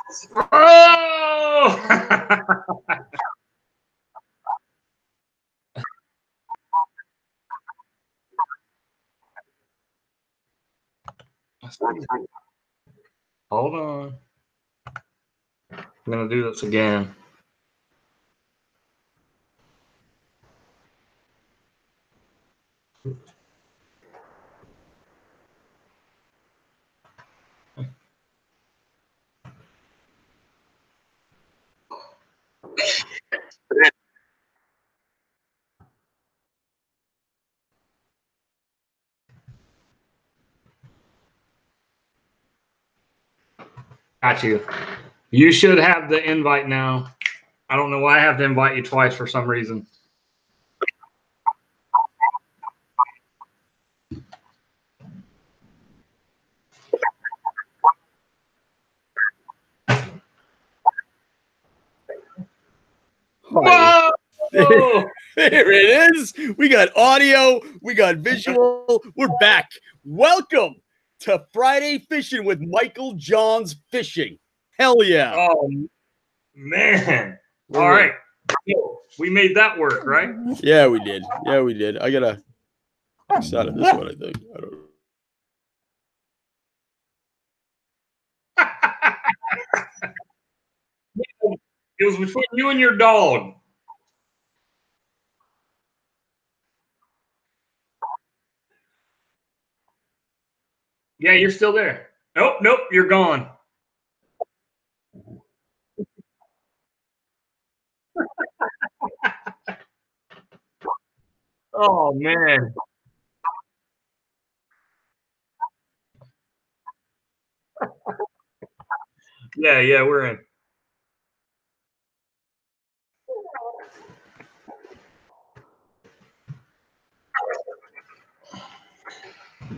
Oh! Hold on. I'm going to do this again. Got you. You should have the invite now. I don't know why I have to invite you twice for some reason. Whoa! There it is. We got audio. We got visual. We're back. Welcome to Friday Fishing with Michael Johns Fishing. Hell yeah. Oh, man. All right. We made that work, right? Yeah, we did. Yeah, we did. I got to X out of this one, I think. I don't know. It was between you and your dog. Yeah, you're still there. Nope, nope, you're gone. Oh, man. Yeah, we're in.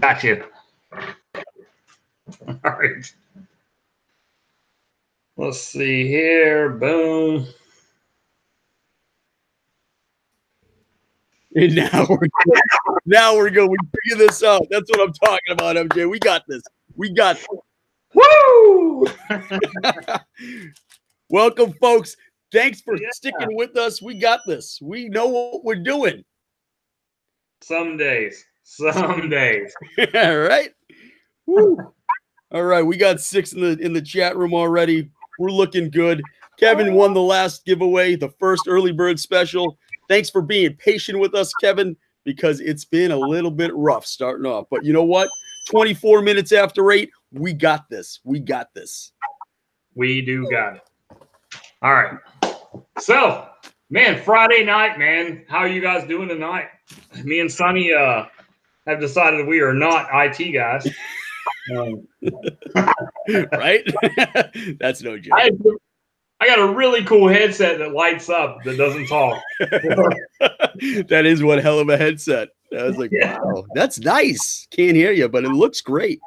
Got you. All right. Let's see here. Boom. And now we're going. We figure this out. That's what I'm talking about, MJ. We got this. We got this. Woo! Welcome, folks. Thanks for sticking with us. We got this. We know what we're doing. Some days. Some days. All right. Woo. All right. We got 6 in the chat room already. We're looking good. Kevin won the last giveaway, the first early bird special. Thanks for being patient with us, Kevin, because it's been a little bit rough starting off. But you know what? 24 minutes after 8, we got this. We got this. We do got it. All right. So, man, Friday night, man. How are you guys doing tonight? Me and Sonny have decided we are not IT guys. Right? That's no joke. I got a really cool headset that lights up that doesn't talk. That is one hell of a headset. I was like, wow, that's nice. Can't hear you, but it looks great.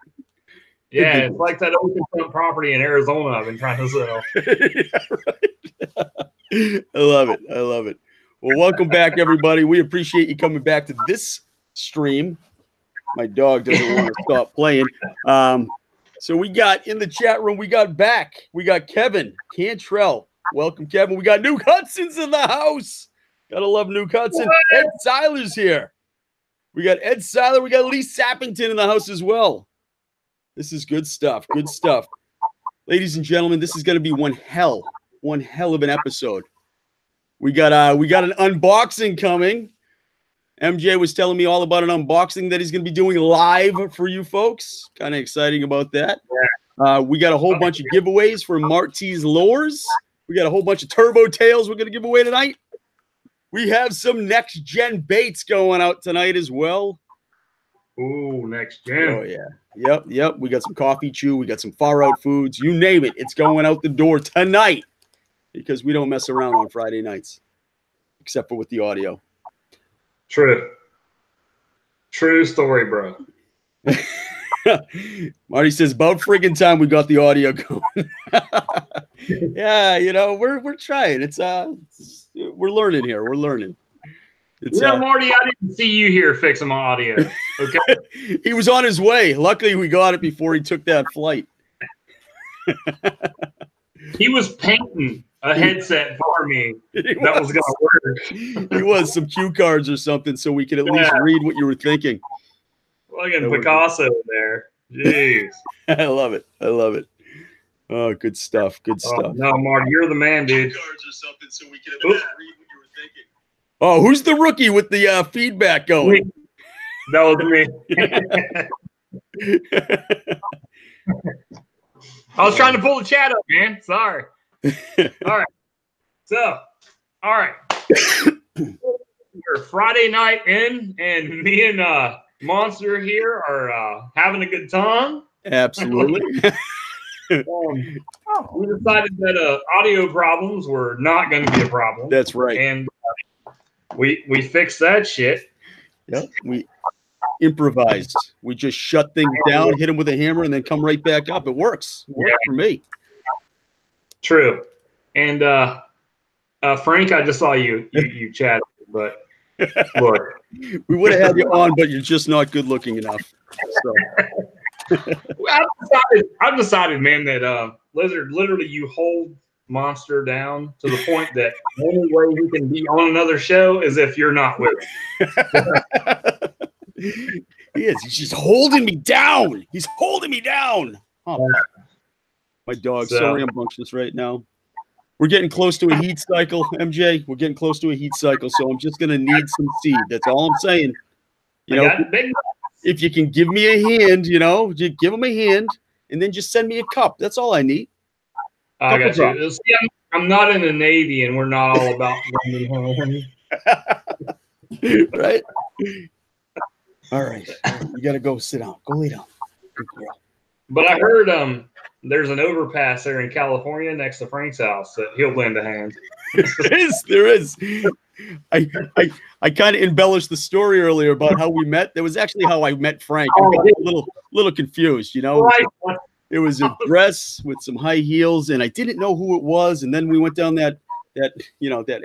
Yeah, it's like that oceanfront property in Arizona I've been trying to sell. Yeah, right. I love it. I love it. Well, welcome back, everybody. We appreciate you coming back to this stream. My dog doesn't want to stop playing. So we got in the chat room, we got Kevin Cantrell. Welcome, Kevin. We got Nuke Hudson's in the house. Gotta love Nuke Hudson. Ed Seiler's here. We got Ed Seiler. We got Lee Sappington in the house as well. This is good stuff. Good stuff. Ladies and gentlemen, this is going to be one hell of an episode. We got an unboxing coming. MJ was telling me all about an unboxing that he's going to be doing live for you folks. Kind of exciting about that. We got a whole bunch of giveaways for Marty's Lures. We got a whole bunch of turbo tails we're going to give away tonight. We have some next gen baits going out tonight as well. Ooh, next gen. Oh yeah. Yep. We got some coffee chew. We got some far out foods. You name it. It's going out the door tonight because we don't mess around on Friday nights, except for with the audio. True story, bro. Marty says, about friggin' time we got the audio going. Yeah, we're trying. It's we're learning here. We're learning. Marty, I didn't see you here fixing my audio. Okay. He was on his way. Luckily, we got it before he took that flight. He was painting a headset for me that was going to work. He was some cue cards or something so we could at least read what you were thinking. Fucking Picasso there. Jeez. I love it. I love it. Oh, good stuff. Good stuff. No, Marty, you're the man, dude. Oh, who's the rookie with the feedback going? That was me. I was trying to pull the chat up, man. Sorry. All right. So, all right. We're Friday night in, and me and Monster here are having a good time. Absolutely. We decided that audio problems were not going to be a problem. That's right. And we fixed that shit. Yep. We improvised. We just shut things down, hit them with a hammer, and then come right back up. It works. It works for me. True. And Frank, I just saw you chatted, but look. We would have had you on, but you're just not good looking enough. So. I've decided, man, that Lizard, literally you hold Monster down to the point that the only way he can be on another show is if you're not with him. He is. He's just holding me down. He's holding me down. Oh, my dog's so rambunctious right now. We're getting close to a heat cycle, MJ. We're getting close to a heat cycle, so I'm just going to need some seed. That's all I'm saying. You know, if you can give me a hand, you know, just give him a hand, and then just send me a cup. That's all I need. I got you. See, I'm not in the Navy, and we're not all about right? All right. You got to go sit down. Go lay down. Good girl. But I heard there's an overpass there in California next to Frank's house that he'll lend a hand. There is. I kind of embellished the story earlier about how we met. That was actually how I met Frank. I got a little confused, you know. Right. It was a dress with some high heels, and I didn't know who it was. And then we went down that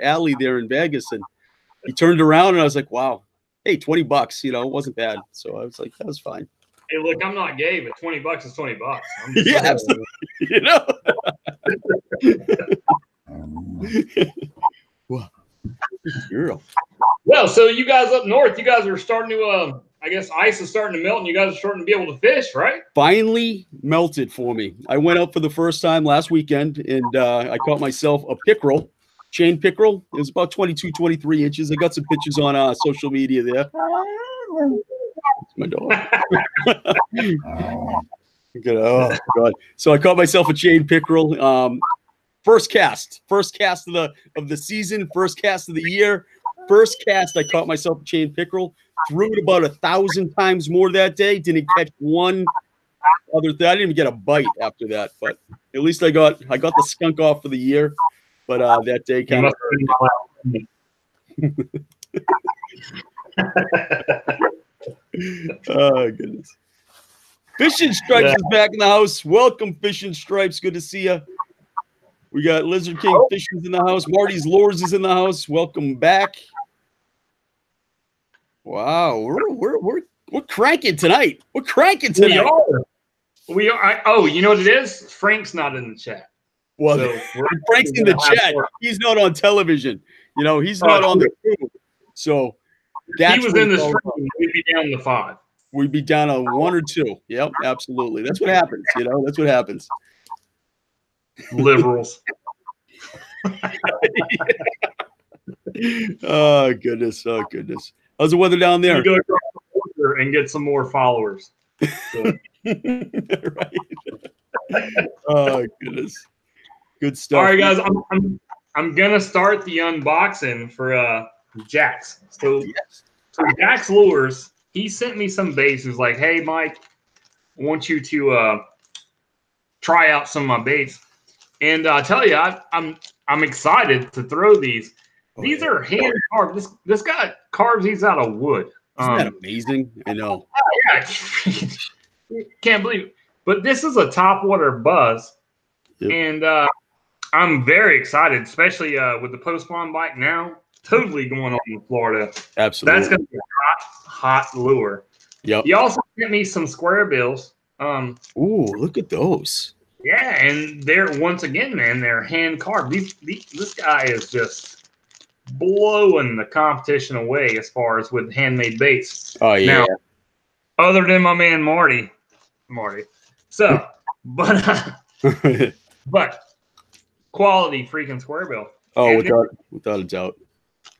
alley there in Vegas, and he turned around, and I was like, "Wow, hey, $20, you know, it wasn't bad." So I was like, "That was fine." Hey, look, I'm not gay, but $20 is $20. Yeah, absolutely. You know. Wow. Girl. Well, so you guys up north, you guys are starting to, I guess ice is starting to melt, and you guys are starting to be able to fish, right? Finally melted for me. I went out for the first time last weekend, and I caught myself a pickerel, chain pickerel. It was about 22, 23 inches. I got some pictures on social media there. It's my dog. Oh, God. So I caught myself a chain pickerel. First cast of the season, first cast of the year. First cast, I caught myself a chain pickerel. Threw it about 1,000 times more that day. Didn't catch one other thing. I didn't even get a bite after that, but at least I got the skunk off for the year. But that day kind of oh, goodness. Fishing Stripes is back in the house. Welcome, Fishing Stripes. Good to see you. We got Lizard King Fishing's in the house. Marty's Lures is in the house. Welcome back. Wow, we're cranking tonight. We're cranking tonight. We are. Oh, you know what it is? Frank's not in the chat. Well, so Frank's in the chat. He's not on television. You know, he's not on the crew. So that's he was in the stream. We'd be down to 5. We'd be down on 1 or 2. Yep, absolutely. That's what happens. You know, that's what happens. Liberals. Oh goodness! Oh goodness! How's the weather down there? Go across the border and get some more followers. So. Right. Oh goodness! Good stuff. All right, guys. I'm gonna start the unboxing for Jax. So Jax Lures. He sent me some baits. He was like, "Hey, Mike, I want you to try out some of my baits." And I tell you, I'm excited to throw these. These are hand carved. This guy carves these out of wood. Isn't that amazing? I know. Yeah, can't believe it. But this is a topwater buzz, and I'm very excited, especially with the post-spawn bite now. Totally going on in Florida. Absolutely, that's gonna be a hot lure. Yep. He also sent me some square bills. Ooh, look at those. Yeah, and they're once again, man, they're hand carved. This guy is just blowing the competition away as far as with handmade baits. Oh yeah. Now, other than my man Marty. So, but quality freaking square bill. Oh, And without a doubt.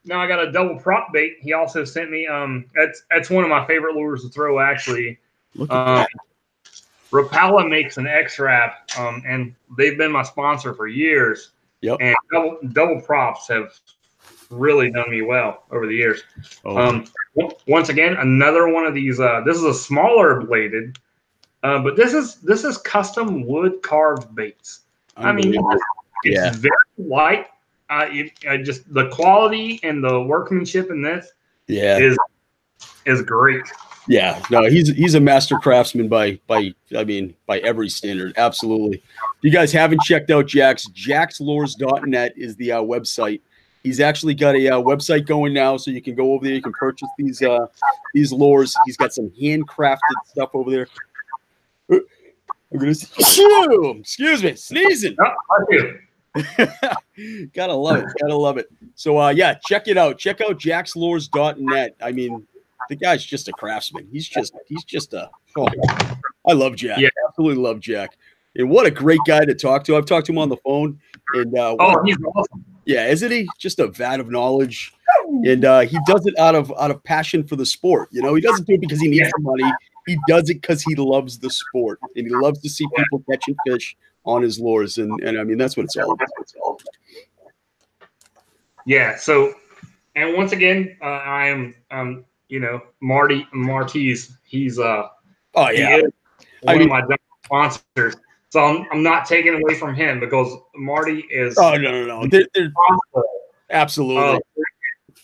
now I got a double prop bait. He also sent me that's one of my favorite lures to throw actually. Look at that. Rapala makes an X-Wrap, and they've been my sponsor for years. Yep. And double props have really done me well over the years. Oh. Once again, another one of these. This is a smaller bladed, but this is custom wood carved baits. I mean, it's very light. Just the quality and the workmanship in this is great. Yeah, no, he's a master craftsman by every standard. Absolutely. If you guys haven't checked out jackslures.net is the website. He's actually got a website going now, so you can go over there. You can purchase these lures. He's got some handcrafted stuff over there. I'm gonna excuse me, sneezing. Gotta love it. So yeah, check it out. Check out jackslures.net. I mean, the guy's just a craftsman. He's just I love Jack. Yeah. Absolutely love Jack. And what a great guy to talk to. I've talked to him on the phone. And he's awesome. Yeah, isn't he? Just a vat of knowledge. And he does it out of passion for the sport. You know, he doesn't do it because he needs the money. He does it because he loves the sport. And he loves to see people catching fish on his lures. And I mean, that's what it's all about. Yeah, so and once again, I am Marty's. He's one of my sponsors. So I'm not taking away from him because Marty is. Oh no! They're absolutely.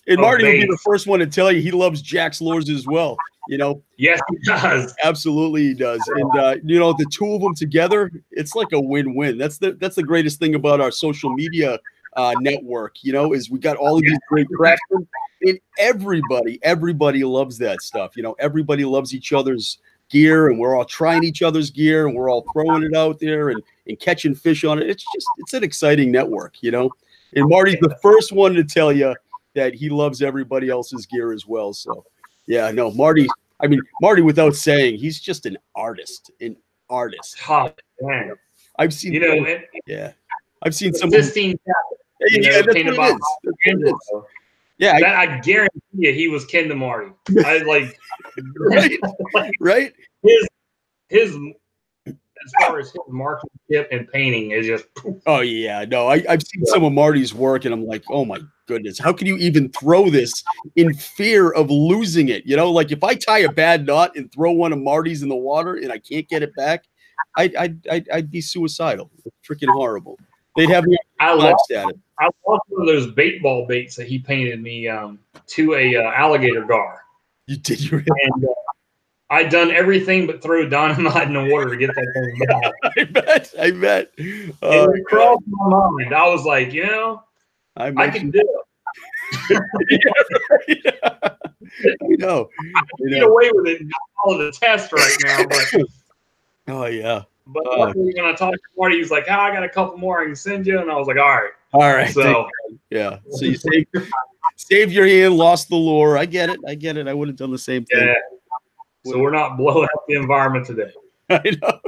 And Marty will be the first one to tell you he loves Jack's lures as well. You know. Yes, he does. Absolutely, he does. And the two of them together, it's like a win-win. That's the greatest thing about our social media network. You know, is we got all of these great craftsmen, and everybody loves that stuff. You know, everybody loves each other's gear, and we're all trying each other's gear, and we're all throwing it out there and catching fish on it. It's an exciting network, you know. And Marty's the first one to tell you that he loves everybody else's gear as well. So yeah, no, Marty, without saying, he's just an artist. Oh, man. I've seen I've seen some Sistine that's what it is. Yeah, I guarantee you he was kin to Marty. I like right. His as far as his marksmanship and painting is just. Oh yeah, no, I've seen some of Marty's work, and I'm like, oh my goodness, how can you even throw this in fear of losing it? You know, like if I tie a bad knot and throw one of Marty's in the water and I can't get it back, I'd be suicidal. It's freaking horrible. They'd have me collapsed at it. I lost one of those bait ball baits that he painted me to a alligator gar. You did and I'd done everything but throw dynamite in the water to get that thing back. I bet. It crossed my mind. I was like, I can do it. I know. Get away with it and follow the test right now. But, oh yeah. But when I talked to Marty, he was like, I got a couple more I can send you. And I was like, all right. So yeah. So you saved your hand, lost the lure. I get it. I would have done the same thing. Yeah. So we're not blowing up the environment today. I know.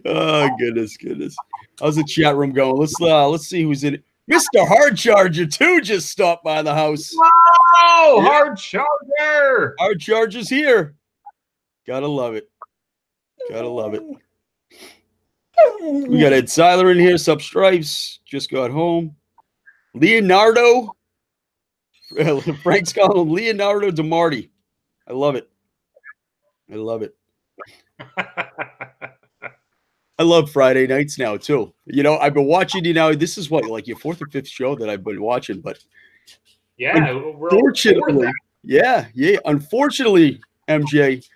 Oh goodness. How's the chat room going? Let's see who's in it. Mr. Hard Charger 2 just stopped by the house. Whoa, yeah. Hard Charger. Hard Charger's here. Gotta love it. We got Ed Seiler in here. Sup Stripes. Just got home. Leonardo. Frank's calling him Leonardo DeMarty. I love it. I love Friday nights now too. You know, I've been watching you now. This is what, like your fourth or fifth show that I've been watching, but unfortunately, unfortunately, MJ,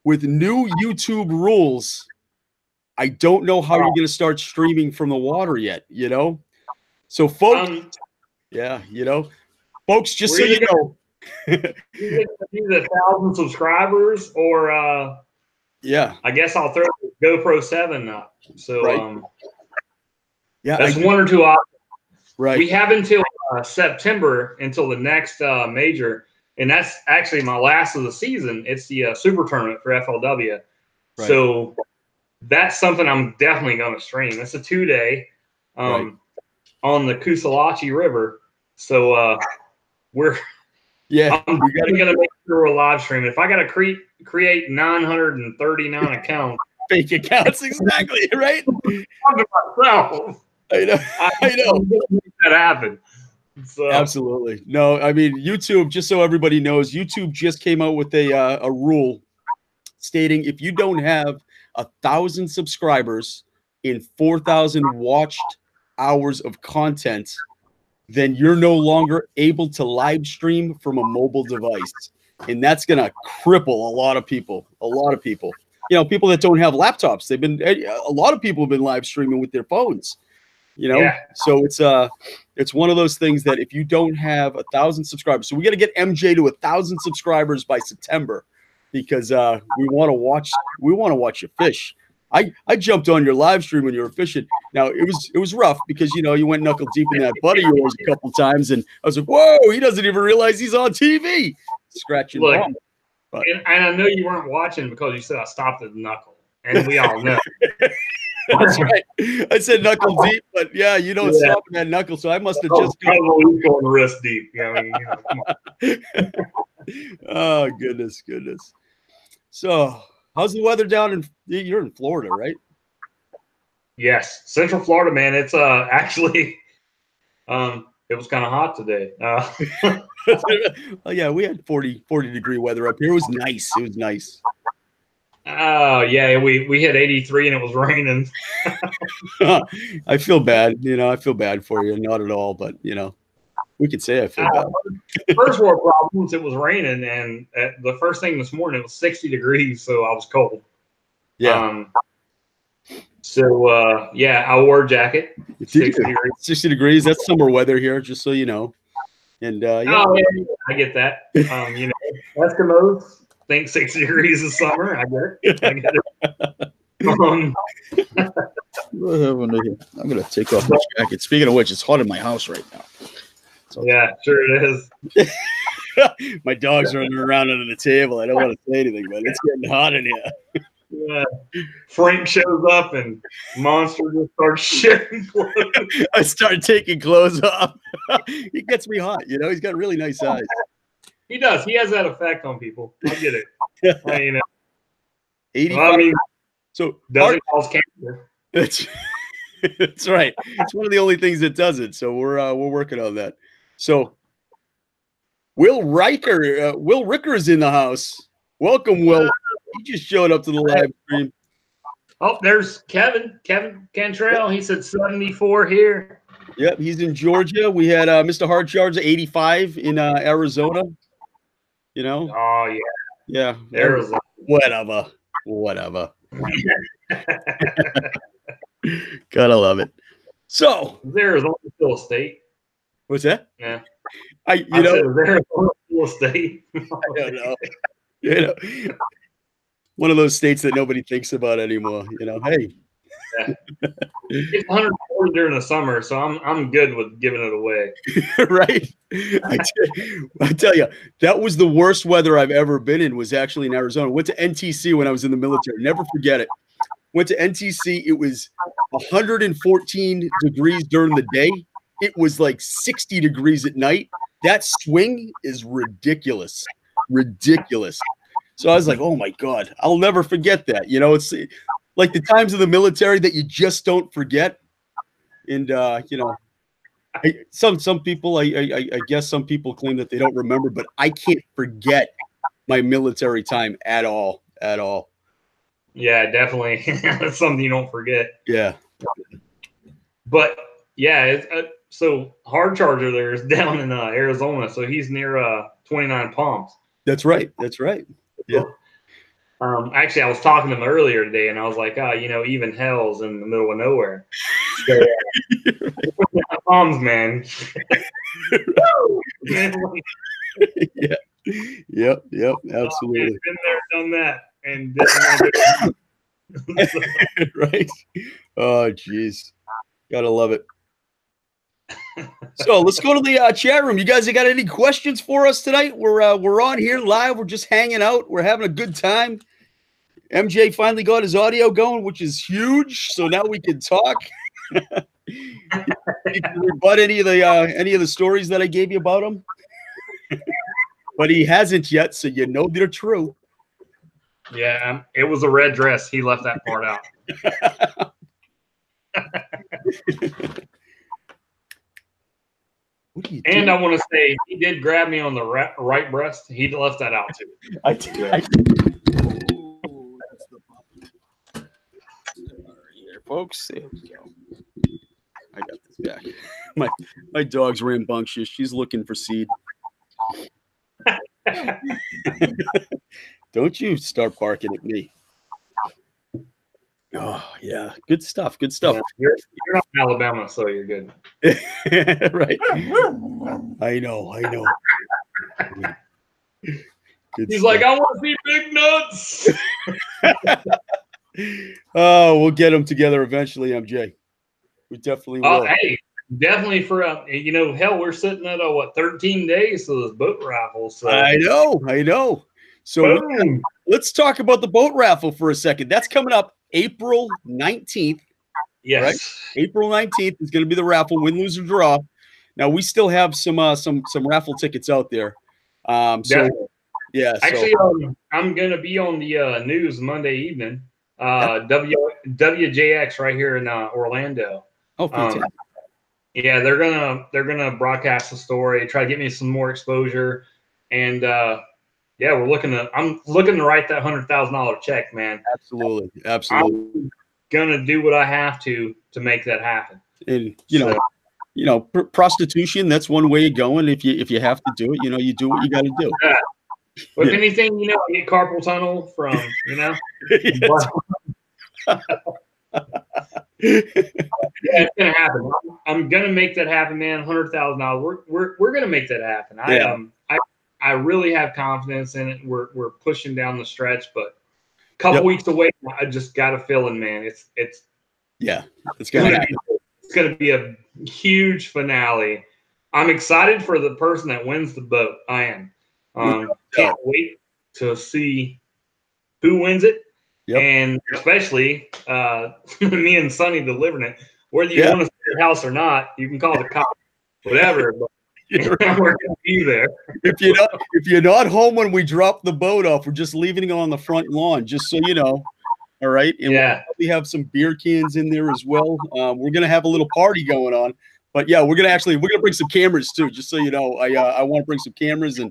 with new YouTube rules, I don't know how you're going to start streaming from the water yet. You know, so folks, folks, just so you know. Either 1,000 subscribers or Yeah. I guess I'll throw the GoPro 7 up. So Right. Yeah, that's one or two options. right. We have until September until the next major, and that's actually my last of the season. It's the super tournament for FLW. Right. So that's something I'm definitely going to stream. It's a 2-day Right. on the Kusalachi River. So I'm definitely going to make sure we're live streaming. If I got to create 939 accounts. Fake accounts, exactly, right? Myself. I know. I know. I'm gonna make that happen. So. Absolutely. No, I mean, YouTube, just so everybody knows, YouTube just came out with a rule stating if you don't have 1,000 subscribers in 4,000 watched hours of content, then you're no longer able to live stream from a mobile device. And that's going to cripple a lot of people. A lot of people. You know, people that don't have laptops. A lot of people have been live streaming with their phones. You know, yeah. So it's one of those things that if you don't have 1,000 subscribers, so we got to get MJ to 1,000 subscribers by September, because we want to watch you fish. I jumped on your live stream when you were fishing. Now it was rough because you went knuckle deep in that butt of yours a couple times, and I was like, whoa, he doesn't even realize he's on TV. Scratching. Look, and I know you weren't watching because you said I stopped at the knuckle, and we all know. That's right. I said knuckle deep, but yeah, you don't stop at that knuckle, so I must have just going wrist deep. I mean, come on. Oh, goodness. So, how's the weather down you're in Florida, right? Yes, Central Florida, man. It's actually it was kind of hot today. Well, yeah, we had 40 degree weather up here. It was nice. Oh, yeah, we hit 83 and it was raining. I feel bad. I feel bad for you. Not at all, but, we could say I feel bad. First world problems, it was raining, and the first thing this morning, it was 60 degrees, so I was cold. Yeah. I wore a jacket. 60 degrees. That's summer weather here, just so you know. And I get that. Eskimos think 60 degrees is summer. I get it. I'm gonna take off my jacket. Speaking of which, it's hot in my house right now. So, yeah, sure it is. My dog's running around under the table. I don't want to say anything, but it's getting hot in here. Yeah. Frank shows up and Monster just starts shedding clothes. I start taking clothes off. He gets me hot. He's got really nice eyes. He does. He has that effect on people. I get it. 85. Well, I mean, so doesn't cause cancer. That's right. It's one of the only things that does it. So we're working on that. So Will Ricker is in the house. Welcome, Will. He just showed up to the live stream. Oh, there's Kevin Cantrell. He said 74 here. Yep, he's in Georgia. We had Mr. Hard Charge 85 in Arizona. Oh yeah. Yeah. Arizona. Whatever. Gotta love it. So is Arizona still a state? What's that? Yeah. Is Arizona still a state? I don't know. One of those states that nobody thinks about anymore. Hey. Yeah. It's 140 during the summer, so I'm good with giving it away. Right? I tell you, that was the worst weather I've ever been in. Was actually in Arizona. Went to NTC when I was in the military. Never forget it. Went to NTC. It was 114 degrees during the day. It was like 60 degrees at night. That swing is ridiculous. So I was like, oh my God, I'll never forget that. It's like the times of the military that you just don't forget. And, some people, I guess some people claim that they don't remember, but I can't forget my military time at all. Yeah, definitely. That's something you don't forget. Yeah. But yeah, so Hard Charger there is down in Arizona, so he's near 29 Palms. That's right. Yeah. Actually, I was talking to him earlier today, and I was like, even hell's in the middle of nowhere. So, Palms, man. Yeah. Yep. Absolutely. Been there, done that. and didn't want to Right? Oh, geez. Gotta love it. So let's go to the chat room. You guys got any questions for us tonight? We're on here live. We're just hanging out. We're having a good time. MJ finally got his audio going, which is huge. So now we can talk. You can rebut any of the stories that I gave you about him, but he hasn't yet. So you know they're true. Yeah, it was a red dress. He left that part out. And I want to say he did grab me on the right breast. He left that out too. I did. Here, folks. There we go. I got this back. My dog's rambunctious. She's looking for seed. Don't you start barking at me. Oh, yeah. Good stuff. Good stuff. Yeah, you're not in Alabama, so you're good. Right. I know. Good He's stuff. like, I want to see big nuts. Oh, we'll get them together eventually, MJ. We definitely will. Hey, definitely for hell, we're sitting at 13 days to this boat raffle. So I know. So let's talk about the boat raffle for a second. That's coming up April 19th. Yes. Right? April 19th is going to be the raffle, win, lose, or draw. Now we still have some raffle tickets out there. So yeah. Actually, I'm going to be on the news Monday evening. WJX right here in Orlando. Oh, fantastic. Yeah, they're gonna broadcast the story, try to get me some more exposure, and I'm looking to write that $100,000 check, man. Absolutely. I'm gonna do what I have to make that happen. And prostitution, that's one way of going. If you have to do it, you do what you got to do. Yeah. But if anything, I get carpal tunnel from, Yeah, it's gonna happen. I'm gonna make that happen, man. $100,000. We're gonna make that happen. I really have confidence in it. We're pushing down the stretch, but a couple weeks away, I just got a feeling, man. It's gonna be a huge finale. I'm excited for the person that wins the boat. I am. Can't wait to see who wins it. Yep. And especially me and Sonny delivering it. Whether you want to stay at your house or not, you can call the cops, whatever. But we're going to be there. If you're not home when we drop the boat off, we're just leaving it on the front lawn, just so you know. All right. And we'll probably have some beer cans in there as well. We're gonna have a little party going on. But yeah, we're gonna bring some cameras too, just so you know. I want to bring some cameras and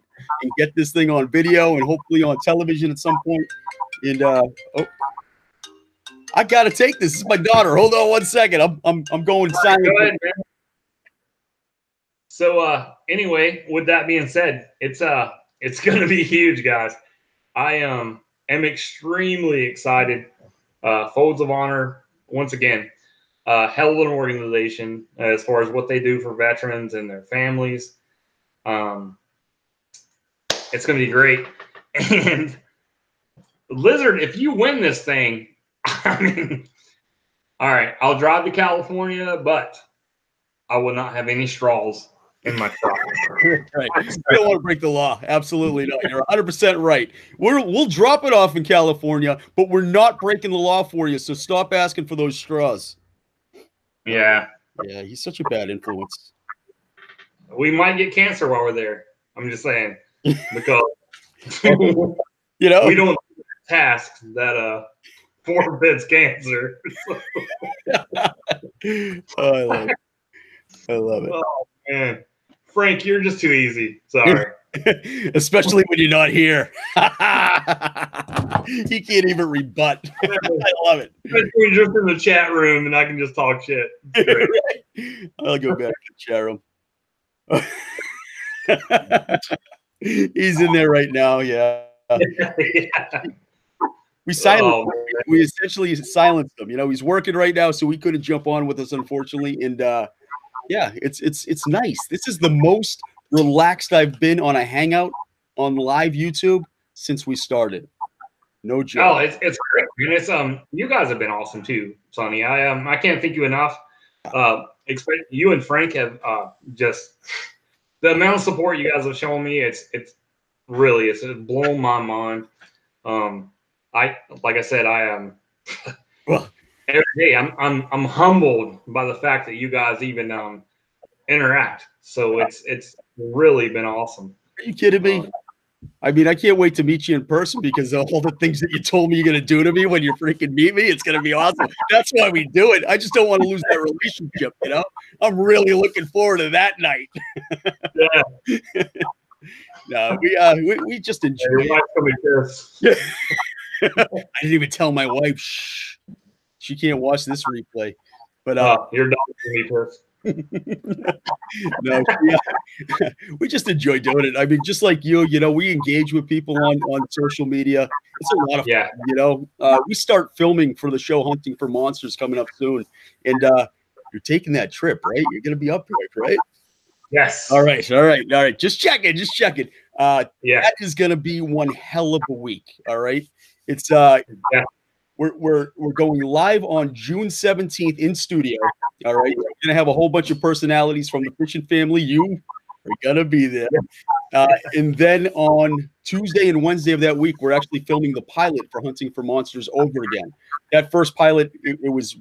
get this thing on video and hopefully on television at some point. And I gotta take this. This is my daughter. Hold on one second. I'm going silent. Go ahead, man. So anyway, with that being said, it's gonna be huge, guys. I am extremely excited. Folds of Honor, once again, hell of an organization as far as what they do for veterans and their families. It's going to be great. And Lizard, if you win this thing, I mean, all right, I'll drive to California, but I will not have any straws in my truck. Right. You don't want to break the law. Absolutely not. You're 100% right. We'll drop it off in California, but we're not breaking the law for you. So stop asking for those straws. Yeah. Yeah, he's such a bad influence. We might get cancer while we're there. I'm just saying. Because we don't task that forbids cancer. Oh, I love it. Oh man. Frank, you're just too easy. Sorry. Especially when you're not here. He can't even rebut. I love it. We're just in the chat room and I can just talk shit. I'll go back to the chat room. He's in there right now. Yeah. We essentially silenced him. He's working right now, so he couldn't jump on with us, unfortunately. And yeah, it's nice. This is the most relaxed I've been on a hangout on live YouTube since we started. No joke. Oh, it's great, and it's you guys have been awesome too, Sonny. I can't thank you enough. Expect you and Frank have just the amount of support you guys have shown me. It's really it's blown my mind. I like I said, I am Well, every day. I'm humbled by the fact that you guys even interact. So it's really been awesome. are you kidding me? I mean, I can't wait to meet you in person because of all the things that you told me you're going to do to me when you freaking meet me. It's going to be awesome. That's why we do it. I just don't want to lose that relationship, you know? I'm really looking forward to that night. Yeah. No, we just enjoy it. I didn't even tell my wife. Shh, she can't watch this replay. But your dog's going to be pissed. No, we just enjoy doing it. I mean, just like you know, we engage with people on social media. It's a lot of fun, you know. We start filming for the show Hunting for Monsters coming up soon, and you're taking that trip, right? You're going to be up here, right? Yes. All right. Just checking. That is going to be one hell of a week. All right. It's We're going live on June 17th in studio. All right. We're going to have a whole bunch of personalities from the fishing family. You are going to be there. And then on Tuesday and Wednesday of that week, we're actually filming the pilot for Hunting for Monsters over again. That first pilot, it was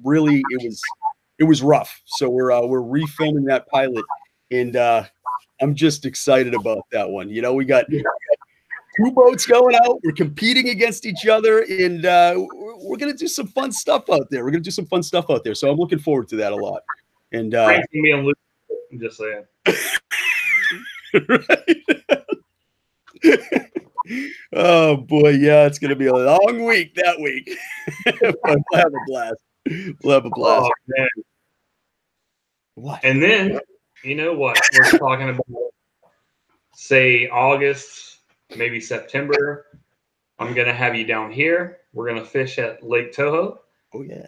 rough. So we're refilming that pilot. And I'm just excited about that one. You know, we got 2 boats going out. We're competing against each other, and we're going to do some fun stuff out there. So I'm looking forward to that a lot. And I'm just saying. Right? Oh, boy. Yeah, it's going to be a long week that week. But we'll have a blast. Oh, man. What? And then, you know what? We're talking about, say, August, maybe September. I'm going to have you down here. We're going to fish at Lake Toho. Oh, yeah.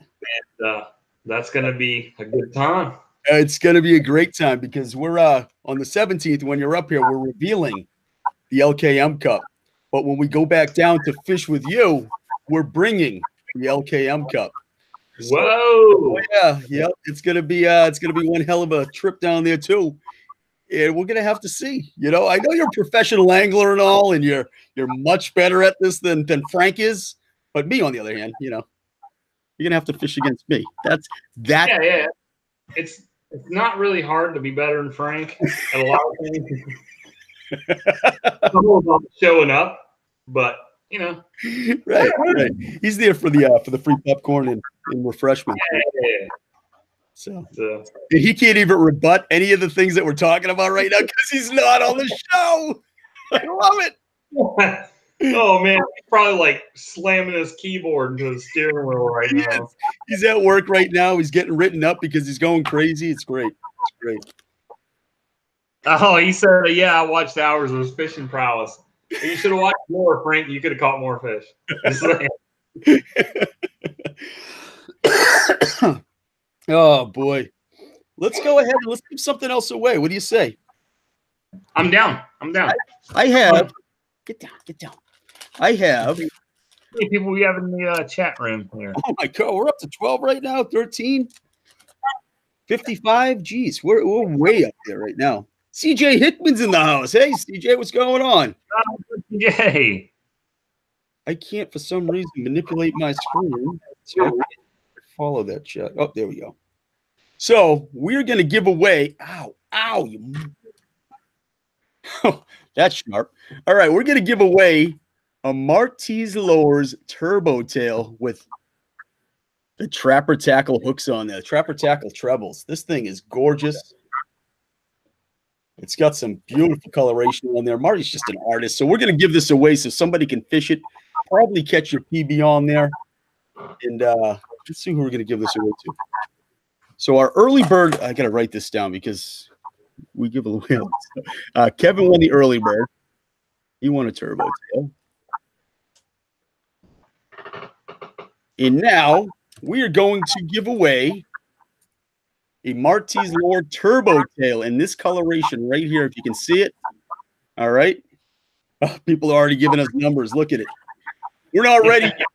And that's going to be a good time. It's going to be a great time because we're on the 17th, when you're up here, we're revealing the LKM Cup. But when we go back down to fish with you, we're bringing the LKM Cup. So, whoa! Yeah. It's gonna be one hell of a trip down there too. And we're gonna have to see. You know, I know you're a professional angler and all, and you're much better at this than Frank is. But me, on the other hand, you know, you're gonna have to fish against me. That's that. Yeah. It's not really hard to be better than Frank at a lot of things. It's all about showing up, but you know, right. He's there for the free popcorn and refreshments. Yeah. So he can't even rebut any of the things that we're talking about right now because he's not on the show. I love it. Oh man, he's probably like slamming his keyboard into the steering wheel right now. He's at work right now. He's getting written up because he's going crazy. It's great. Oh, he said, "Yeah, I watched hours of his fishing prowess." You should have watched more, Frank. You could have caught more fish. Oh boy, let's go ahead and let's give something else away. What do you say? I'm down. I have. Get down. I have. How many people we have in the chat room here? Oh my God, we're up to 12 right now. 13, 55. Geez, we're way up there right now. CJ Hickman's in the house. Hey, CJ, what's going on? Yay! I can't, for some reason, manipulate my screen. So follow that chat. Oh, there we go. So we're going to give away. Ow! Oh, that's sharp. All right, we're going to give away a Martese Lures Turbo Tail with the Trapper Tackle hooks on there. Trapper Tackle trebles. This thing is gorgeous. It's got some beautiful coloration on there. Marty's just an artist, so we're going to give this away so somebody can fish it. Probably catch your PB on there. And let's see who we're going to give this away to. So our early bird, I got to write this down because we give it away. Kevin won the early bird. He won a Turbo Tail. And now we are going to give away a Martese Lure Turbo Tail in this coloration right here, if you can see it. All right. People are already giving us numbers. Look at it. We're not ready yet.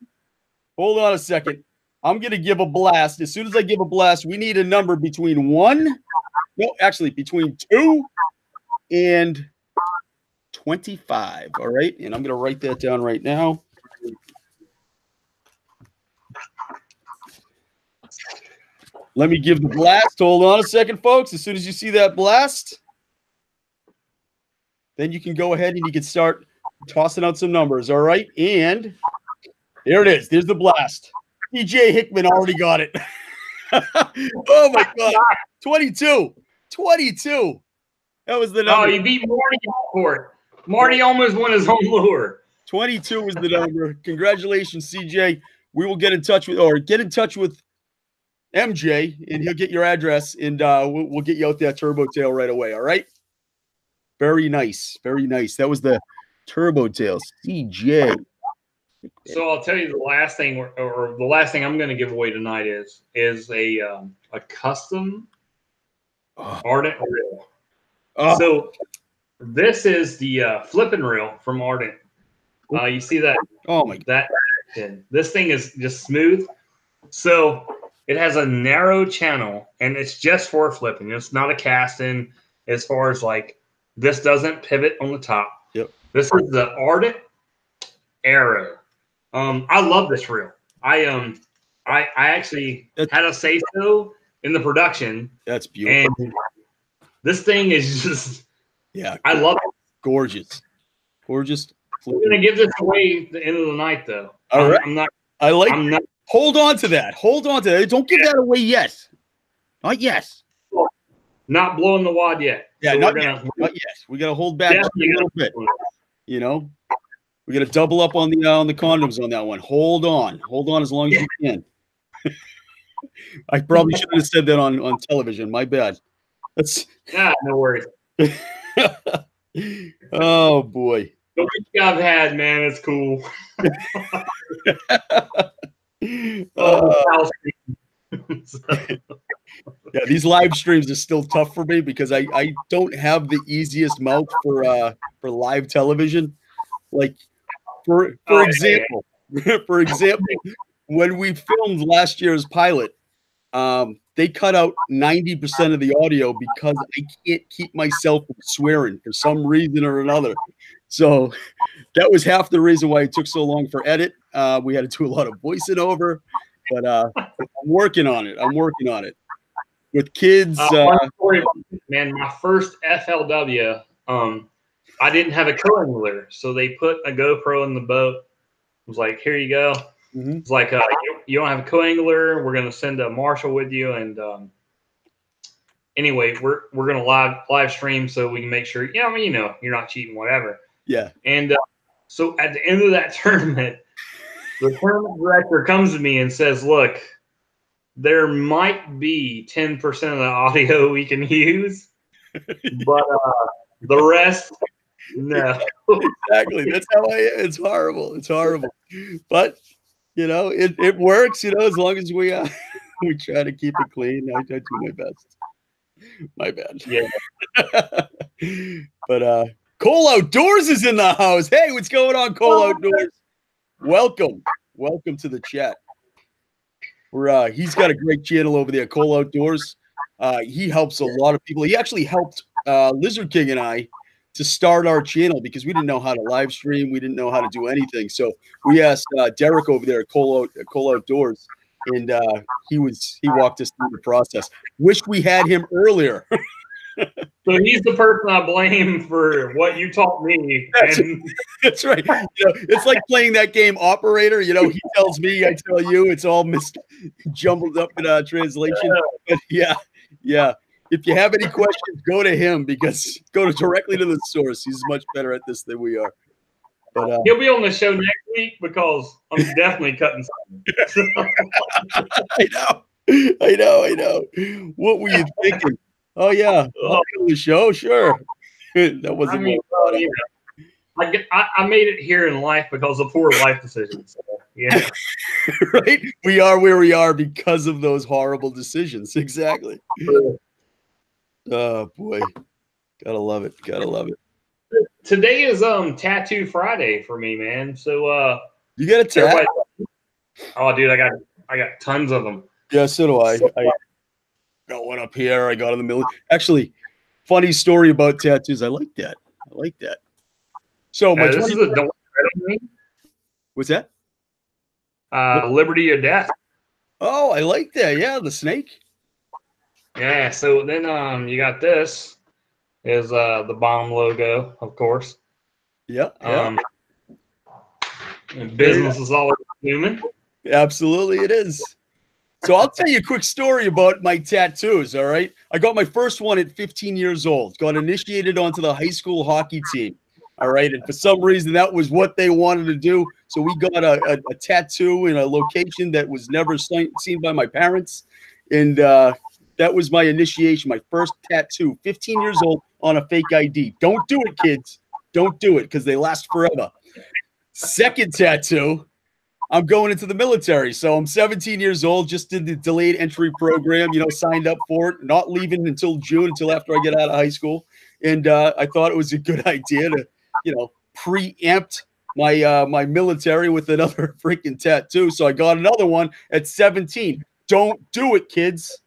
Hold on a second. I'm going to give a blast. As soon as I give a blast, we need a number between between 2 and 25. All right. And I'm going to write that down right now. Let me give the blast. Hold on a second, folks. As soon as you see that blast, then you can go ahead and you can start tossing out some numbers. All right. And there it is. There's the blast. DJ Hickman already got it. Oh, my God. 22. 22. That was the number. Oh, you beat Marty for it. Marty almost won his own lure. 22 was the number. Congratulations, CJ. We will get in touch with MJ, and he'll get your address, and we'll get you out that Turbo Tail right away. All right. Very nice. Very nice. That was the Turbo Tail, CJ. So I'll tell you the last thing, or the last thing I'm going to give away tonight is a custom Ardent reel. So this is the flipping reel from Ardent. You see that? Oh my God! This thing is just smooth. So it has a narrow channel, and it's just for flipping. It's not a casting. As far as like this doesn't pivot on the top. Yep. This is the Ardent Arrow. I love this reel. I actually had a say so in the production. That's beautiful. And this thing is just, I love it. Gorgeous. Gorgeous. We're gonna give this away at the end of the night, though. All right. I'm not. Hold on to that. Hold on to that. Don't give that away yet. Not yet. Not blowing the wad yet. Yeah, so not yet. We gotta hold back just a little bit. You know, we gotta double up on the condoms on that one. Hold on as long as you can. I probably shouldn't have said that on television. My bad. That's no worries. Oh boy. The week I've had, man, it's cool. Yeah, these live streams are still tough for me because I don't have the easiest mouth for live television. Like for example, when we filmed last year's pilot, they cut out 90% of the audio because I can't keep myself from swearing for some reason or another. So that was half the reason why it took so long for edit. We had to do a lot of voicing over, but I'm working on it. With kids. Man, my first FLW, I didn't have a co-angler, so they put a GoPro in the boat. It was like, here you go. Mm-hmm. It's like, you don't have a co-angler. We're going to send a marshal with you. And anyway, we're going to live stream so we can make sure, you're not cheating, whatever. Yeah. And so at the end of that tournament, the tournament director comes to me and says, look, there might be 10% of the audio we can use, but the rest, no. Exactly. That's how it's horrible. It's horrible. But, it works, as long as we try to keep it clean. I do my best. My bad. Yeah. But Cole Outdoors is in the house. Hey, what's going on, Cole Outdoors? Welcome to the chat. He's got a great channel over there, Cole Outdoors. He helps a lot of people. He actually helped Lizard King and I to start our channel because we didn't know how to live stream. We didn't know how to do anything. So we asked Derek over there at Cole Outdoors, and he walked us through the process. Wish we had him earlier. So he's the person I blame for what you taught me. That's right. It's like playing that game Operator. He tells me, I tell you. It's all jumbled up in translation. But yeah. If you have any questions, go to him go directly to the source. He's much better at this than we are. But he'll be on the show next week because I'm definitely cutting something. I know. What were you thinking? Oh yeah, I'll be on the show. Sure, that wasn't. I made it here in life because of poor life decisions. So, yeah, right. We are where we are because of those horrible decisions. Exactly. Oh boy, gotta love it. Today is Tattoo Friday for me, man. So You got a tat? Oh, dude, I got tons of them. Yeah, so do I. I got one up here. I got in the middle. Actually, funny story about tattoos. I like that. So my this is a don't. What's that? Liberty or death. Oh, I like that. Yeah, the snake. Yeah. So then, you got this is the bomb logo, of course. Yeah. And business is always human. Absolutely, it is. So I'll tell you a quick story about my tattoos. All right, I got my first one at 15 years old. Got initiated onto the high school hockey team. All right, and for some reason that was what they wanted to do. So we got a tattoo in a location that was never seen by my parents, and that was my initiation, my first tattoo. 15 years old on a fake ID. Don't do it, kids. Don't do it because they last forever. Second tattoo. I'm going into the military. So I'm 17 years old, just did the delayed entry program, signed up for it, not leaving until June, until after I get out of high school. And I thought it was a good idea to, preempt my military with another freaking tattoo. So I got another one at 17. Don't do it, kids.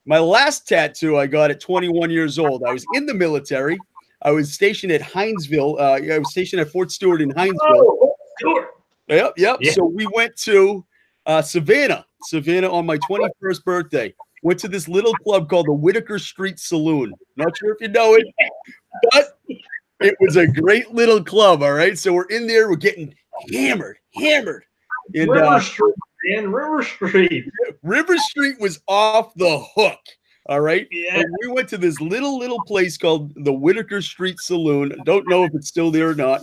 My last tattoo I got at 21 years old. I was in the military. I was stationed at Hinesville. I was stationed at Fort Stewart in Hinesville. Oh, sure. Yep. Yeah. So we went to Savannah on my 21st birthday. Went to this little club called the Whitaker Street Saloon. Not sure if you know it, but it was a great little club. All right. So we're in there. We're getting hammered. And, River Street, man. River Street. River Street was off the hook. All right. Yeah. And we went to this little place called the Whitaker Street Saloon. I don't know if it's still there or not,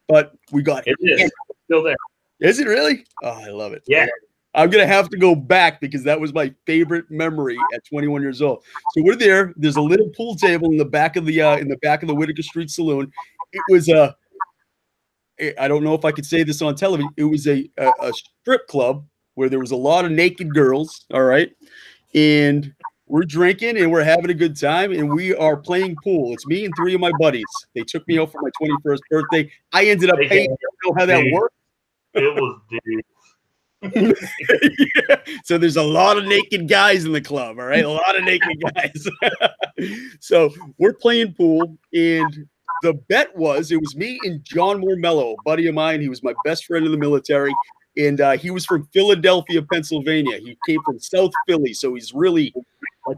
but we got it. Is still there. Is it really? Oh, I love it. Yeah. I'm going to have to go back because that was my favorite memory at 21 years old. So we're there. There's a little pool table in the back of the Whitaker Street Saloon. It was I don't know if I could say this on television. It was a strip club where there was a lot of naked girls. All right. And we're drinking and we're having a good time and we are playing pool. It's me and 3 of my buddies. They took me out for my 21st birthday. I ended up paying. I don't know how that worked. It was dude. Yeah. So there's a lot of naked guys in the club, all right? A lot of naked guys. So we're playing pool, and the bet was it was me and John Mormello, a buddy of mine. He was my best friend in the military, and he was from Philadelphia, Pennsylvania. He came from South Philly, so he's really like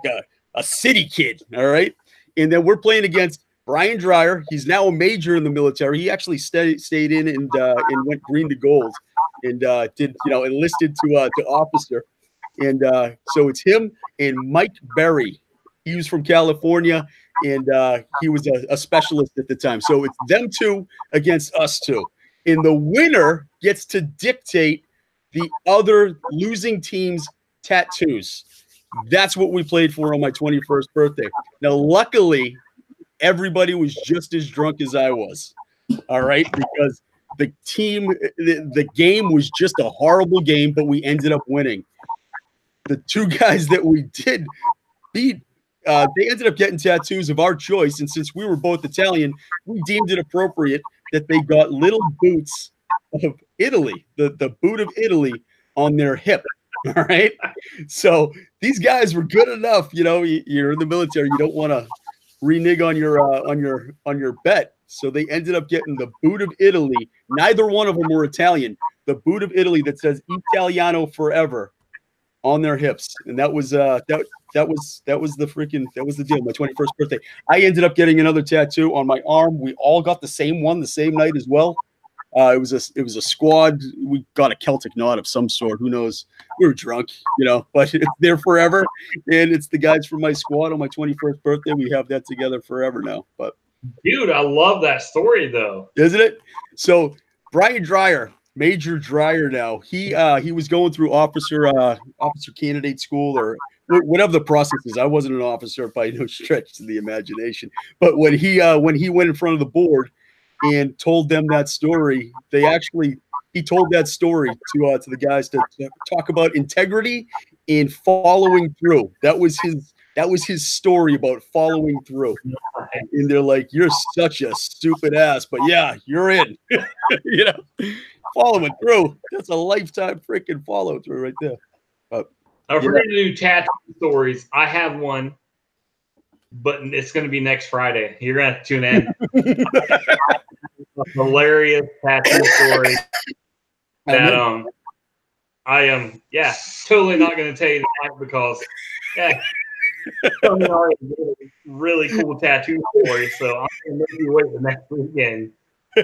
a city kid, all right? And then we're playing against Brian Dreyer. He's now a major in the military. He actually stayed in and went green to gold and did enlisted to officer. And so it's him and Mike Berry. He was from California and he was a specialist at the time. So it's them two against us two. And the winner gets to dictate the other losing team's tattoos. That's what we played for on my 21st birthday. Now, luckily, everybody was just as drunk as I was. All right. Because the game was just a horrible game, but we ended up winning. The 2 guys that we did beat, they ended up getting tattoos of our choice. And since we were both Italian, we deemed it appropriate that they got little boots of Italy, the boot of Italy on their hip. All right. So these guys were good enough. You're in the military. You don't want to renege on your bet. So they ended up getting the boot of Italy. Neither one of them were Italian. The boot of Italy that says Italiano forever on their hips. And that was the deal. My 21st birthday. I ended up getting another tattoo on my arm. We all got the same one the same night as well. It was a squad. We got a Celtic knot of some sort. Who knows? We were drunk, but it's there forever. And it's the guys from my squad on my 21st birthday. We have that together forever now. But dude, I love that story though. Isn't it? So Brian Dreyer, Major Dreyer now, he was going through officer candidate school or whatever the process is. I wasn't an officer by no stretch to the imagination. But when he went in front of the board and told them that story, he told that story to the guys to talk about integrity and following through. That was his story about following through. And they're like, "You're such a stupid ass," but yeah, you're in. following through. That's a lifetime freaking follow through right there. If we're going to do tattoo stories, I have one, but it's going to be next Friday. You're going to have to tune in. A hilarious tattoo story that I am totally not going to tell you tonight because Tony already did a really cool tattoo story, so I'm going to make you wait the next weekend.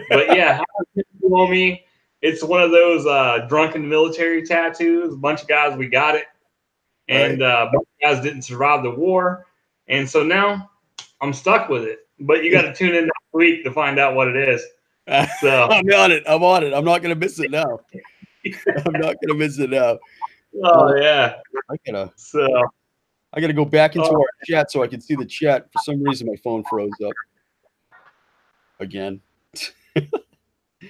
But yeah, how tattoo on me? It's one of those drunken military tattoos. A bunch of guys, we got it. And a bunch of guys didn't survive the war. And so now I'm stuck with it. But you got to tune in next week to find out what it is. So I'm on it. I'm not going to miss it now. I'm not going to miss it now. Oh, yeah. I gotta go back into our chat so I can see the chat. For some reason, my phone froze up again.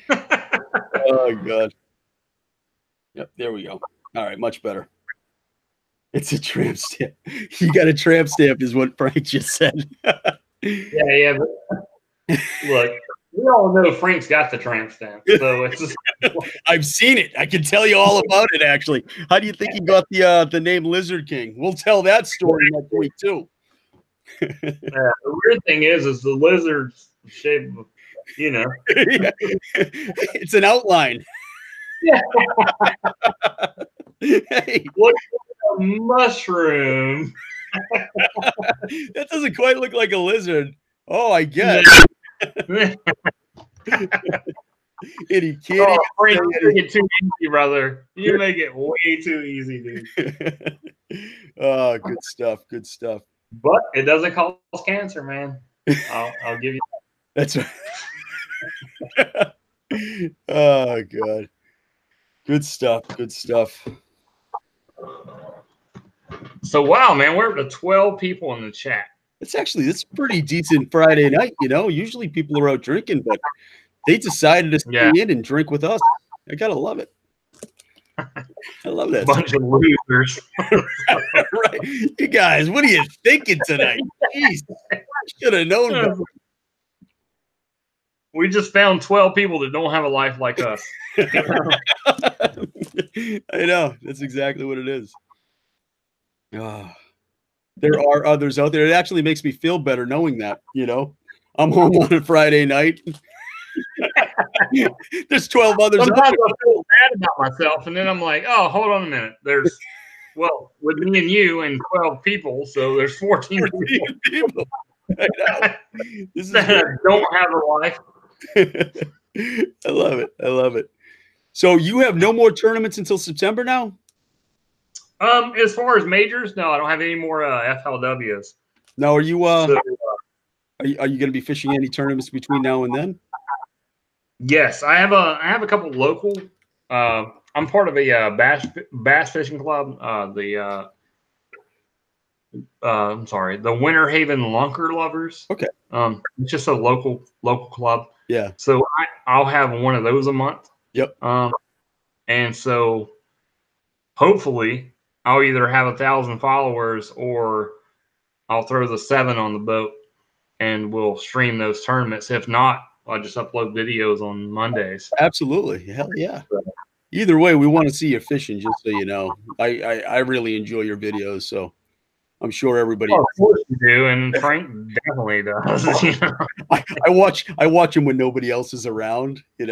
Oh God. Yep, there we go. All right, much better. It's a tramp stamp. You got a tramp stamp, is what Frank just said. Yeah. But look, we all know Frank's got the tramp stamp, so it's just. I've seen it. I can tell you all about it. Actually, how do you think he got the name Lizard King? We'll tell that story next week too. The weird thing is the lizard's shape, it's an outline. Yeah. Hey, look at a mushroom. That doesn't quite look like a lizard. Oh, I guess. Itty kitty. Oh, Frank, you make it too easy, brother. You make it way too easy, dude. Oh, good stuff. Good stuff. But it doesn't cause cancer, man. I'll give you that. That's right. Oh, God. Good stuff. Good stuff. So, wow, man, we're up to 12 people in the chat. It's pretty decent Friday night, Usually people are out drinking, but they decided to stay in and drink with us. I gotta love it. I love that. Bunch of losers. Right. You guys, what are you thinking tonight? Jeez, should have known better. We just found 12 people that don't have a life like us. I know. That's exactly what it is. There are others out there. It actually makes me feel better knowing that, I'm home on a Friday night. There's 12 others. Sometimes I feel bad about myself, and then I'm like, oh, hold on a minute. There's, with me and you and 12 people, so there's 14 people. I know. This is don't have a life. I love it. I love it. So you have no more tournaments until September now? As far as majors, no, I don't have any more FLWs. Now, are you are you going to be fishing any tournaments between now and then? Yes, I have a couple local. I'm part of a bass fishing club. The Winter Haven Lunker Lovers. Okay. It's just a local club. Yeah. So I'll have one of those a month. Yep. And so hopefully I'll either have 1,000 followers or I'll throw the 7 on the boat and we'll stream those tournaments. If not, I'll just upload videos on Mondays. Absolutely. Hell yeah. Either way, we want to see you fishing, just so you know. I really enjoy your videos, so I'm sure everybody. Oh, of course you do, and Frank definitely does. I watch him when nobody else is around, and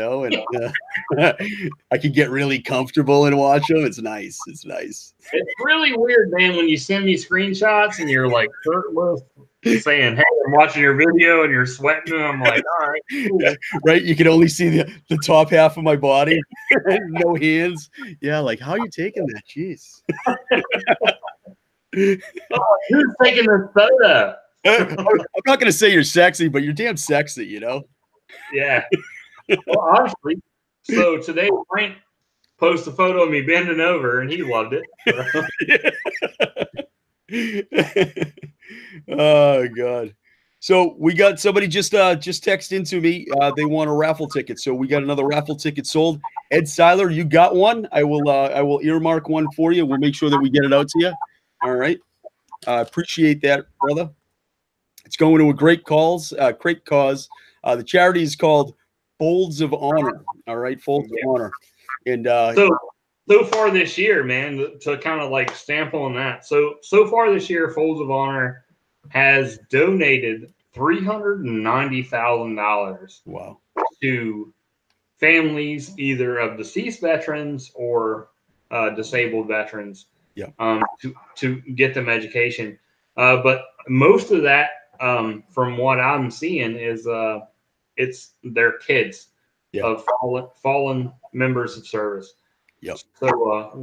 I can get really comfortable and watch them. It's nice. It's nice. It's really weird, man, when you send me screenshots and you're like shirtless, saying, "Hey, I'm watching your video," and you're sweating, and I'm like, "All right, cool." Yeah, right." You can only see the top half of my body, no hands. Yeah, like how are you taking that? Jeez. Oh, who's taking the soda? I'm not going to say you're sexy, but you're damn sexy, Yeah. Well, honestly, so today Frank posted a photo of me bending over, and he loved it. Oh God! So we got somebody just text into me. They want a raffle ticket, so we got another raffle ticket sold. Ed Seiler, you got one? I will earmark one for you. We'll make sure that we get it out to you. All right. Appreciate that, brother. It's going to a great cause. The charity is called Folds of Honor. All right, Folds of Honor. And so far this year, man, to kind of like stamp on that. So far this year, Folds of Honor has donated $390,000. Wow. To families either of deceased veterans or disabled veterans. Yeah. To get them education. But most of that, from what I'm seeing, is it's their kids of fallen members of service. Yep. So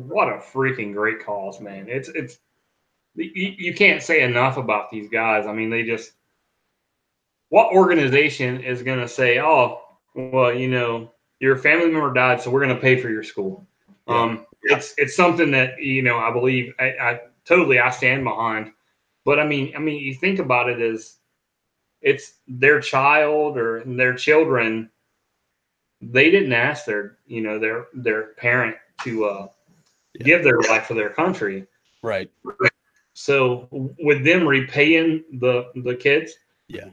what a freaking great cause, man. It's you can't say enough about these guys. I mean, they just, what organization is going to say, oh, well, you know, your family member died, so we're going to pay for your school. Yeah. It's something that, you know, I believe I totally stand behind. But I mean, you think about it as it's their child or their children. They didn't ask their, you know, their parent to give their life for their country. Right. So with them repaying the kids, yeah,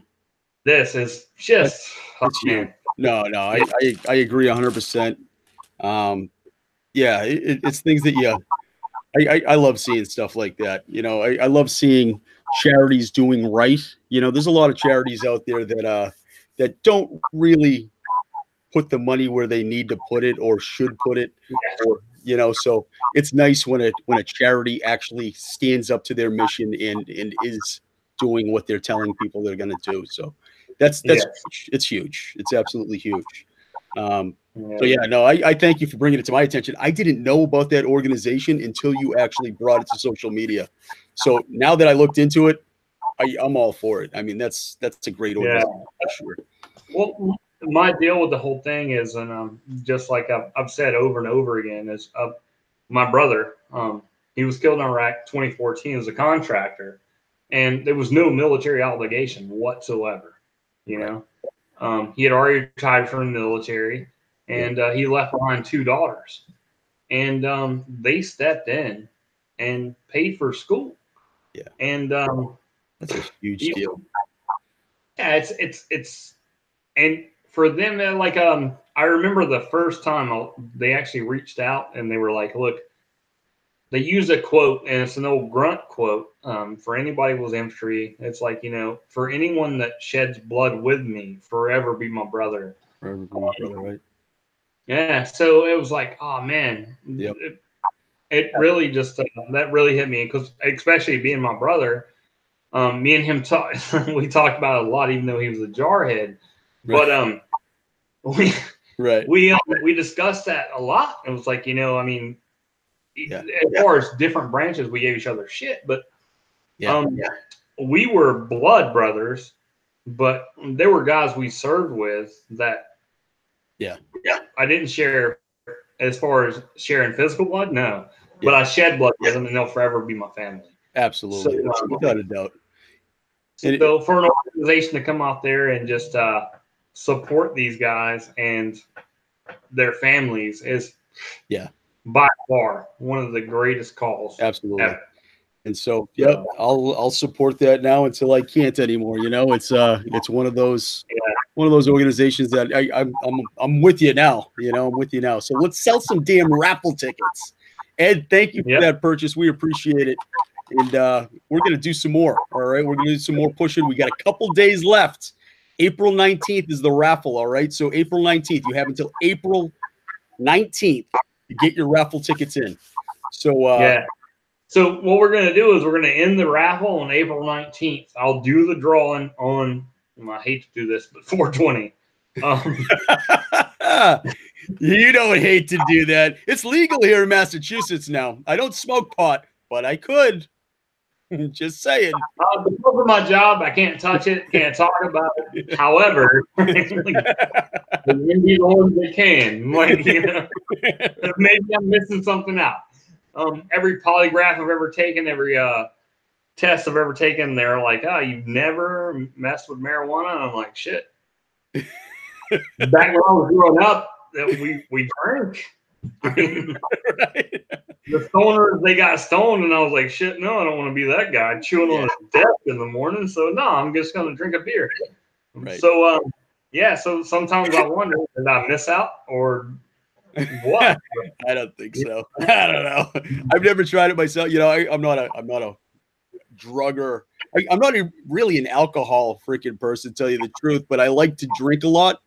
this is just man. No, I agree 100%. Yeah, it's things that I love seeing stuff like that. You know, I love seeing charities doing right. You know, there's a lot of charities out there that don't really put the money where they need to put it or should put it. Or, you know, so it's nice when a charity actually stands up to their mission and is doing what they're telling people they're going to do. So that's huge. It's huge. It's absolutely huge. So yeah, no, I thank you for bringing it to my attention. I didn't know about that organization until you actually brought it to social media. So now that I looked into it, I'm all for it. I mean, that's a great organization for sure. Well, my deal with the whole thing is, and just like I've said over and over again, is my brother. He was killed in Iraq 2014 as a contractor, and there was no military obligation whatsoever. You know, he had already retired from the military, and he left behind 2 daughters, and they stepped in and paid for school. Yeah, and that's a huge deal. Yeah, it's and for them, like I remember the first time they actually reached out and they were like, look, they use a quote, and it's an old grunt quote. For anybody who was infantry, it's like, you know, for anyone that sheds blood with me, forever be my brother. Forever be my brother, right? Yeah, so it was like, oh man, it really just that really hit me, because especially being my brother, me and him we talked about it a lot, even though he was a jarhead. But we discussed that a lot. It was like, you know, I mean, as far as different branches, we gave each other shit, but we were blood brothers. But there were guys we served with that I didn't share as far as sharing physical blood, no. But I shed blood with them, and they'll forever be my family. Absolutely, without a doubt. So for an organization to come out there and just support these guys and their families is by far one of the greatest calls. Absolutely. Ever. And so I'll support that now until I can't anymore. You know, it's one of those organizations that I'm with you now. You know, I'm with you now. So let's sell some damn raffle tickets. Ed, thank you for that purchase. We appreciate it. And we're going to do some more. All right. We're going to do some more pushing. We got a couple days left. April 19th is the raffle. All right. So April 19th, you have until April 19th to get your raffle tickets in. So, So what we're going to do is we're going to end the raffle on April 19th. I'll do the drawing on, I hate to do this, but 420. You don't hate to do that. It's legal here in Massachusetts now. I don't smoke pot, but I could. Just saying. Because of my job, I can't touch it, can't talk about it. However, the Indian ones they can. Like, you know, maybe I'm missing something out. Every polygraph I've ever taken, every test I've ever taken, they're like, "Oh, you've never messed with marijuana?" And I'm like, "Shit." Back when I was growing up, we drank. I mean, the stoners, they got stoned, and I was like, "Shit, no, I don't want to be that guy chewing on his desk in the morning." So no, I'm just gonna drink a beer. Right. So yeah, so sometimes I wonder, did I miss out or what? I don't think so. I don't know. I've never tried it myself. You know, I'm not a drugger. I'm not really an alcohol freaking person, to tell you the truth, but I like to drink a lot.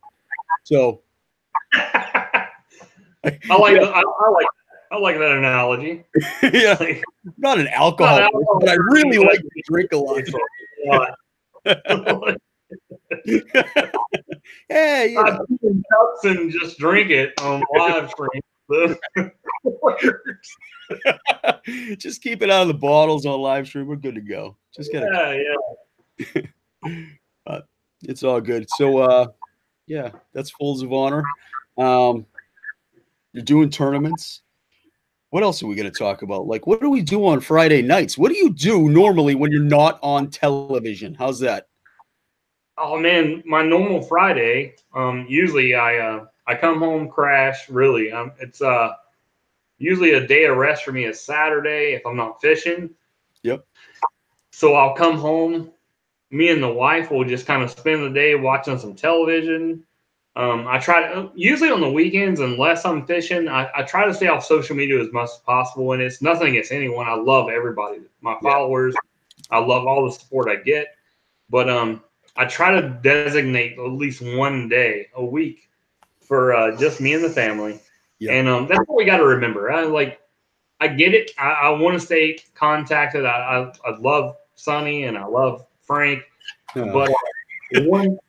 So I like that analogy. Yeah, I'm not an alcohol person, but I really like to drink a lot. Hey, you know. Cups and just drink it on live stream. Just keep it out of the bottles on live stream. We're good to go. Just gotta. Yeah. It's all good. So, yeah, that's Folds of Honor. You're doing tournaments. What else are we going to talk about? Like, what do we do on Friday nights? What do you do normally when you're not on television? How's that? Oh man, my normal Friday. Usually I come home, crash. Really, it's usually a day of rest for me is Saturday if I'm not fishing. Yep. So I'll come home. Me and the wife will just kind of spend the day watching some television. I try to usually on the weekends, unless I'm fishing, I try to stay off social media as much as possible. And it's nothing against anyone. I love everybody, my followers. I love all the support I get. But I try to designate at least one day a week for just me and the family. Yep. And that's what we got to remember. I get it. I want to stay contacted. I love Sonny and I love Frank, but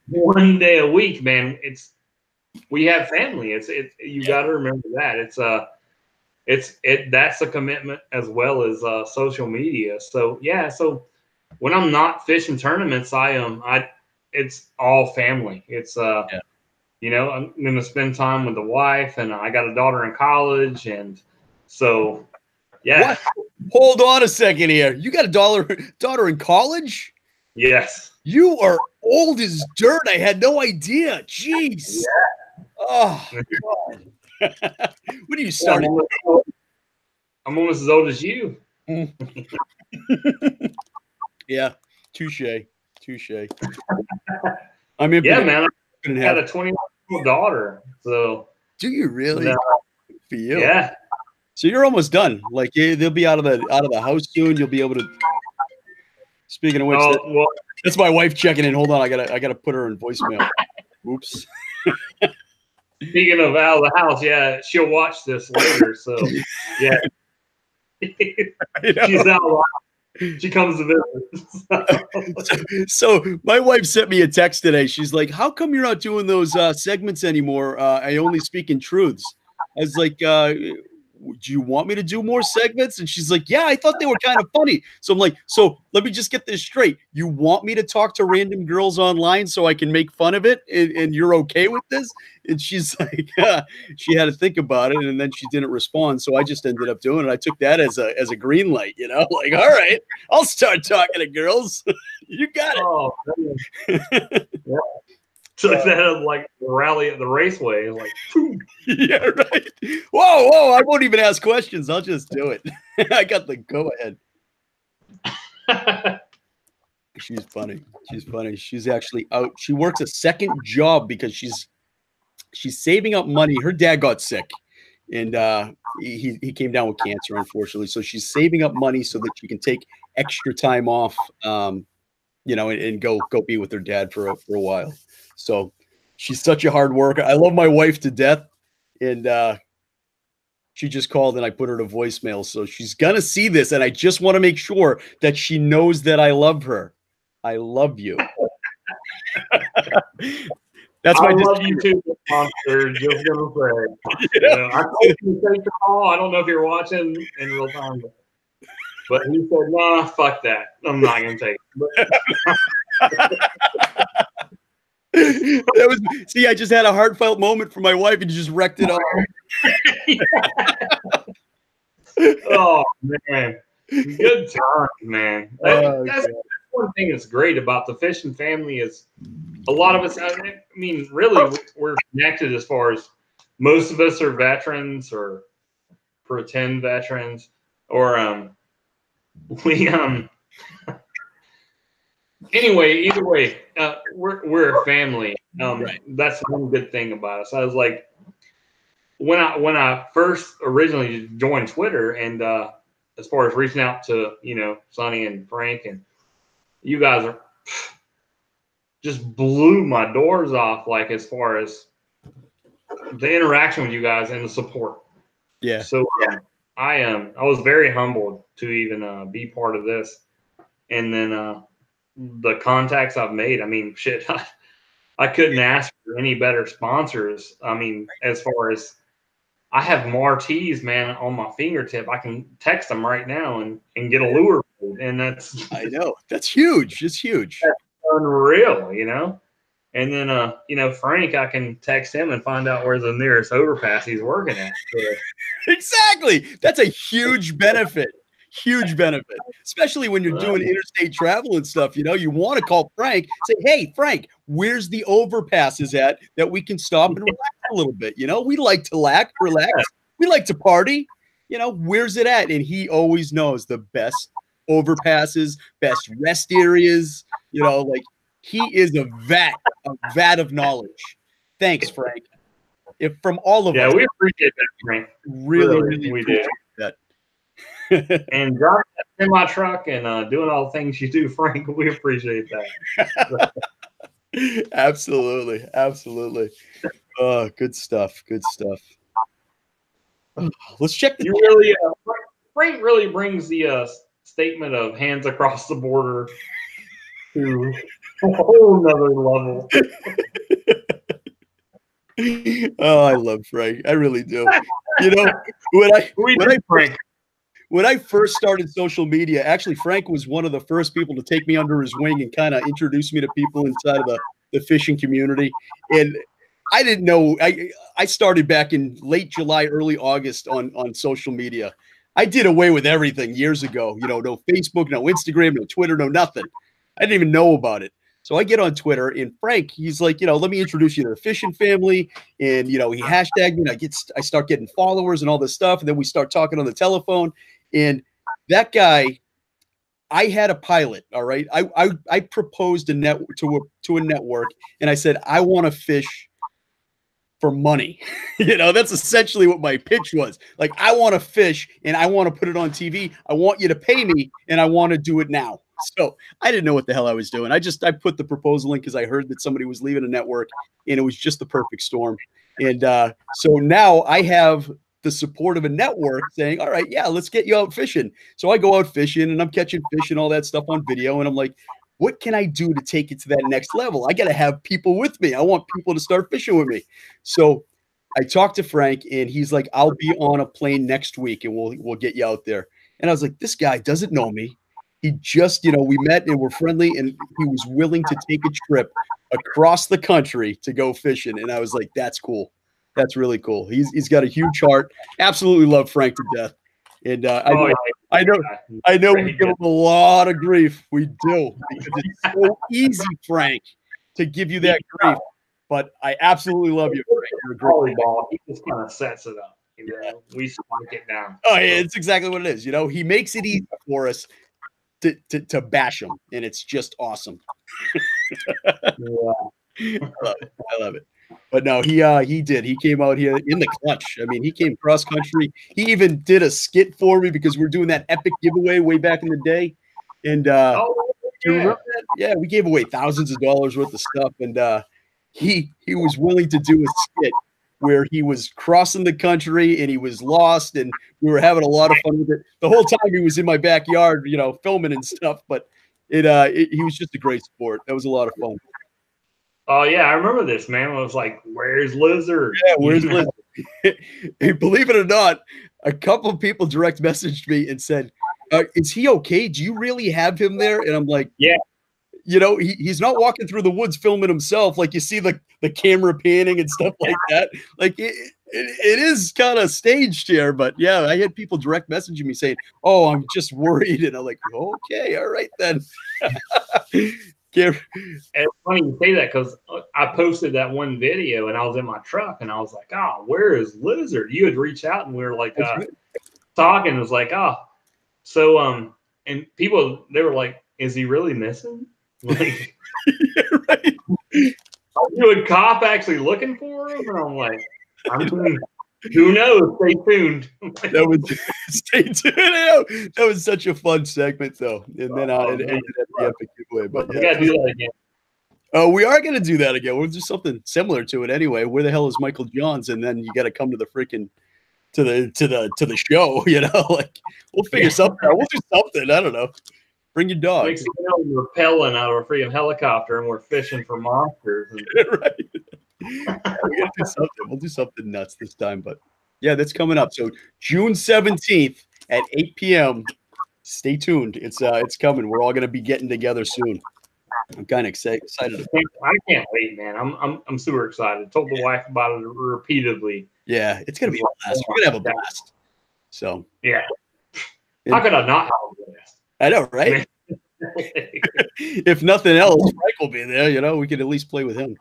one day a week, man, we have family. You got to remember that that's a commitment as well as social media. So yeah, so when I'm not fishing tournaments, it's all family. It's you know, I'm going to spend time with the wife, and I got a daughter in college, and so yeah. What? Hold on a second here. You got a daughter in college? Yes. You are old as dirt. I had no idea. Jeez. Yeah. Oh, God. When do you start? I'm almost as old as you. Yeah. Touche. I'm in. Yeah, man. I had a 21-year-old daughter. So. Do you really? For you? Yeah. So you're almost done. Like they'll be out of the house soon. You'll be able to. Speaking of which, that's my wife checking in. Hold on, I gotta put her in voicemail. Oops. Speaking of out of the house, yeah, she'll watch this later. So yeah, she's out. She comes to visit. So my wife sent me a text today. She's like, "How come you're not doing those segments anymore? I only speak in truths." I was like, do you want me to do more segments? And she's like, yeah, I thought they were kind of funny. So I'm like, so let me just get this straight. You want me to talk to random girls online so I can make fun of it? And you're okay with this? And she's like, she had to think about it. And then she didn't respond. So I just ended up doing it. I took that as a green light, you know, like, all right, I'll start talking to girls. You got it. Oh, yeah. Took that as like the rally at the raceway. Like, yeah, right. Whoa, I won't even ask questions. I'll just do it. I got the go ahead. She's funny. She's actually out. She works a second job because she's saving up money. Her dad got sick and he came down with cancer, unfortunately. So she's saving up money so that she can take extra time off, you know, and go be with her dad for a while. So she's such a hard worker. I love my wife to death. And she just called and I put her to voicemail. So she's going to see this. And I just want to make sure that she knows that I love her. I love you. That's my love you too, Monster. Just going to say. Yeah. I told you to take the call. I don't know if you're watching in real time. But he said, nah, fuck that. I'm not going to take it. See, I just had a heartfelt moment for my wife and just wrecked it all. Oh man, good time, man. That's one thing that's great about the fishing family is a lot of us. I mean, really, we're connected as far as most of us are veterans or pretend veterans, or Anyway, either way, we're a family. Right. That's one good thing about us. I was like, when I first originally joined Twitter, and as far as reaching out to Sonny and Frank, and you guys are just blew my doors off. Like as far as the interaction with you guys and the support. Yeah. So I was very humbled to even be part of this, and then the contacts I've made. I mean, shit, I couldn't ask for any better sponsors. I mean, as far as I have Martees, man, on my fingertip. I can text them right now and get a lure, and that's I know. That's huge. It's huge. That's unreal, And then Frank, I can text him and find out where the nearest overpass he's working at. So, Exactly. That's a huge benefit. Huge benefit, especially when you're doing interstate travel and stuff. You want to call Frank, say, "Hey, Frank, where's the overpasses at that we can stop and relax a little bit?" We like to relax. We like to party. Where's it at? And he always knows the best overpasses, best rest areas. Like he is a vat of knowledge. Thanks, Frank. If from all of us, we appreciate that, Frank. Really we appreciate do. that. And driving in my truck and doing all the things you do, Frank, we appreciate that. Absolutely. Oh, good stuff. Let's check the Frank really brings the statement of hands across the border to a whole nother level. Oh, I love Frank. I really do. When I first started social media, actually, Frank was one of the first people to take me under his wing and kind of introduce me to people inside of the fishing community. And I didn't know. I started back in late July, early August on social media. I did away with everything years ago. No Facebook, no Instagram, no Twitter, no nothing. I didn't even know about it. So I get on Twitter, and Frank, he's like, let me introduce you to the fishing family. And, he hashtagged me, and I start getting followers and all this stuff. And then we start talking on the telephone. And that guy, I had a pilot, all right? I proposed to a network, and I said, I want to fish for money. That's essentially what my pitch was. Like, I want to fish, and I want to put it on TV. I want you to pay me, and I want to do it now. So I didn't know what the hell I was doing. I put the proposal in because I heard that somebody was leaving a network, and it was just the perfect storm. And so now I have the support of a network saying, all right, yeah, let's get you out fishing. So I go out fishing, and I'm catching fish and all that stuff on video. And I'm like, what can I do to take it to that next level? I got to have people with me. I want people to start fishing with me. So I talked to Frank, and he's like, I'll be on a plane next week, and we'll get you out there. And I was like, this guy doesn't know me. He just, we met and we're friendly, and he was willing to take a trip across the country to go fishing. And I was like, that's cool. That's really cool. He's got a huge heart. Absolutely love Frank to death. And I know we give him a lot of grief. We do, because it's so easy, Frank, to give you that grief. But I absolutely love you, Frank. You're a great volleyball. He just kind of sets it up. We spike it down. Oh, yeah, it's exactly what it is. He makes it easy for us to bash him, and it's just awesome. I love it. But no, he did. He came out here in the clutch. I mean, he came cross country. He even did a skit for me because we're doing that epic giveaway way back in the day. And do you remember that? Yeah, we gave away thousands of dollars worth of stuff, and he was willing to do a skit where he was crossing the country and he was lost, and we were having a lot of fun with it. The whole time he was in my backyard, filming and stuff. But he was just a great sport. That was a lot of fun. Oh, yeah, I remember this, man. I was like, where's Lizard? Yeah, where's Lizard? And believe it or not, a couple of people direct messaged me and said, is he okay? Do you really have him there? And I'm like, yeah. He's not walking through the woods filming himself. Like, you see the camera panning and stuff like that. Like, it is kind of staged here. But, yeah, I had people direct messaging me saying, oh, I'm just worried. And I'm like, okay, all right then. It's funny you say that because I posted that one video and I was in my truck and I was like, oh, where is Lizard? You had reached out and we were like talking. It was like, oh, so and people, they were like, is he really missing? Like, Yeah, right. are you a cop actually looking for him? And I'm like, who knows? Stay tuned. That was stay tuned. That was such a fun segment, though. And then it ended at the epic giveaway. But We gotta do that again. Oh, we are gonna do that again. We'll do something similar to it anyway. Where the hell is Michael Johns? And then you got to come to the freaking to the show. You know, like we'll figure something out. We'll do something. I don't know. Bring your dog. Next thing you know, we're rappelling out of a freaking helicopter and we're fishing for monsters. Right. We gotta do something. We'll do something nuts this time. But yeah, that's coming up. So June 17th at 8 p.m. Stay tuned. It's coming. We're all gonna be getting together soon. I'm kind of excited. I can't wait, man. I'm super excited. Told the wife about it repeatedly. Yeah, it's gonna be a blast. We're gonna have a blast. So yeah, how could I not have a blast? I know, right? If nothing else, Frank will be there. You know, we could at least play with him.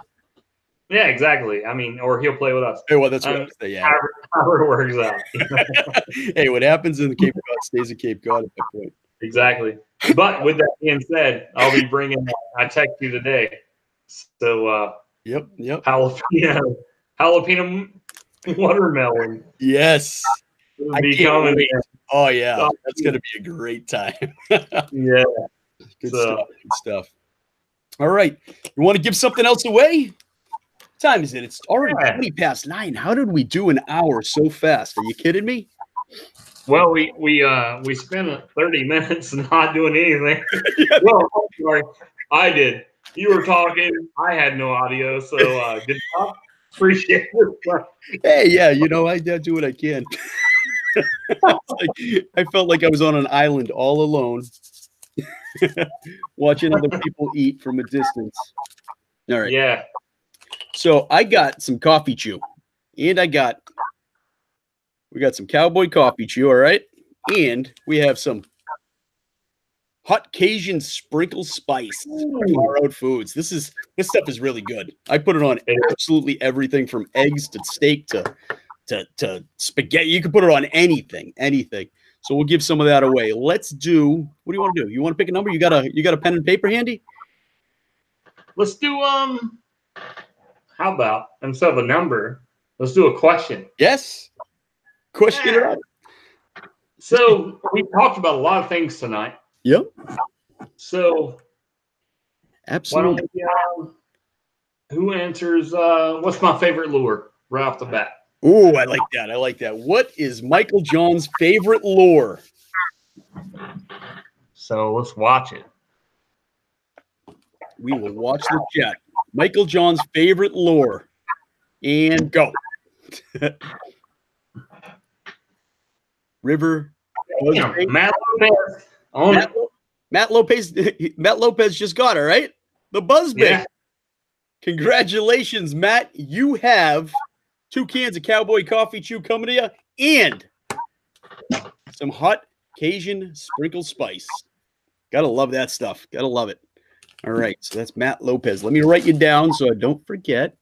Yeah, exactly. I mean, or he'll play with us. Hey, well, that's what I say. Yeah, however it works out. Hey, what happens in the Cape Cod stays in Cape Cod at that point. Exactly. But with that being said, I'll be bringing. I text you today. So. Yep. Jalapeno watermelon. Yes. Be coming in. Oh yeah, that's gonna be a great time. Yeah. Good stuff. Good stuff. All right. You want to give something else away? What time is it? It's already 20 past 9. How did we do an hour so fast? Are you kidding me? Well, we spent 30 minutes not doing anything. Well, I'm sorry, I did. You were talking. I had no audio, so good job. Appreciate it. Hey, yeah, you know, I do what I can. I felt like I was on an island all alone, watching other people eat from a distance. All right. Yeah. So I got some coffee chew, and we got some cowboy coffee chew. All right, and we have some hot Cajun sprinkle spice borrowed foods. This stuff is really good. I put it on absolutely everything from eggs to steak to spaghetti. You can put it on anything. So we'll give some of that away. Let's do. What do you want to do? You want to pick a number? You got a pen and paper handy? Let's do how about instead of a number, let's do a question. Yes. Question it up. So we talked about a lot of things tonight. Yep. So absolutely. Who answers what's my favorite lure right off the bat? Oh, I like that. What is Michael John's favorite lure? So let's watch it. We will watch the chat. Michael John's favorite lure. And go. River. Matt Lopez. Matt Lopez just got it, right? The buzzbait. Yeah. Congratulations, Matt. You have 2 cans of Cowboy Coffee Chew coming to you and some hot Cajun sprinkle spice. Gotta love that stuff. Gotta love it. All right, so that's Matt Lopez. Let me write you down so I don't forget.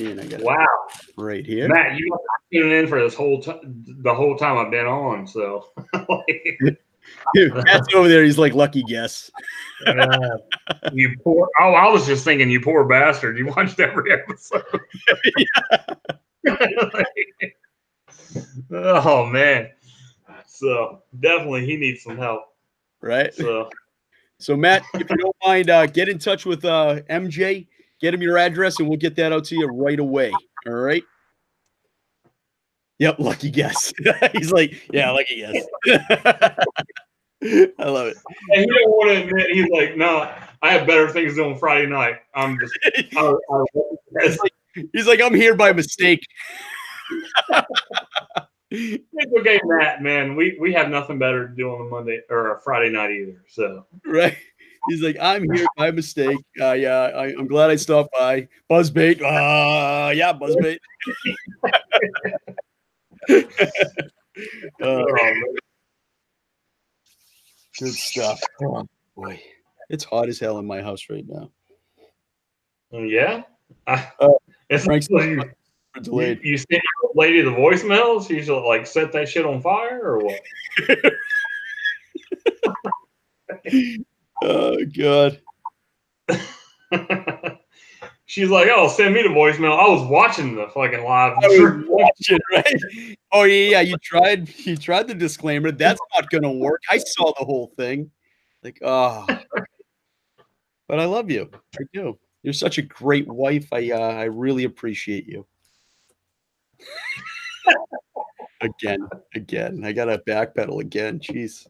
And I got right here. Matt, you have been tuning in for this the whole time I've been on. So Matt's over there. He's like, lucky guess. You poor. Oh, I was just thinking, you poor bastard. You watched every episode. Oh man. So definitely, he needs some help. Right. So Matt, if you don't mind, get in touch with MJ. Get him your address, and we'll get that out to you right away. All right? Yep, lucky guess. He's like, yeah, lucky guess. I love it. And he don't want to admit, he's like, no, I have better things to do on Friday night. I'm just he's like, I'm here by mistake. It's okay, Matt, man. We have nothing better to do on a Monday or a Friday night either. So right. He's like, I'm here by mistake. Yeah, I'm glad I stopped by. Buzzbait. Yeah, buzzbait. Good stuff. Oh, boy. It's hot as hell in my house right now. Yeah? It's Frank's delayed. You sent your lady the voicemails? She should like set that shit on fire or what? Oh God. She's like, "Oh, send me the voicemail." I was watching the fucking live. I was watching, right? Oh yeah, you tried the disclaimer. That's not gonna work. I saw the whole thing. Like, oh, but I love you. I do. You're such a great wife. I really appreciate you. Again. I gotta backpedal again. Jeez.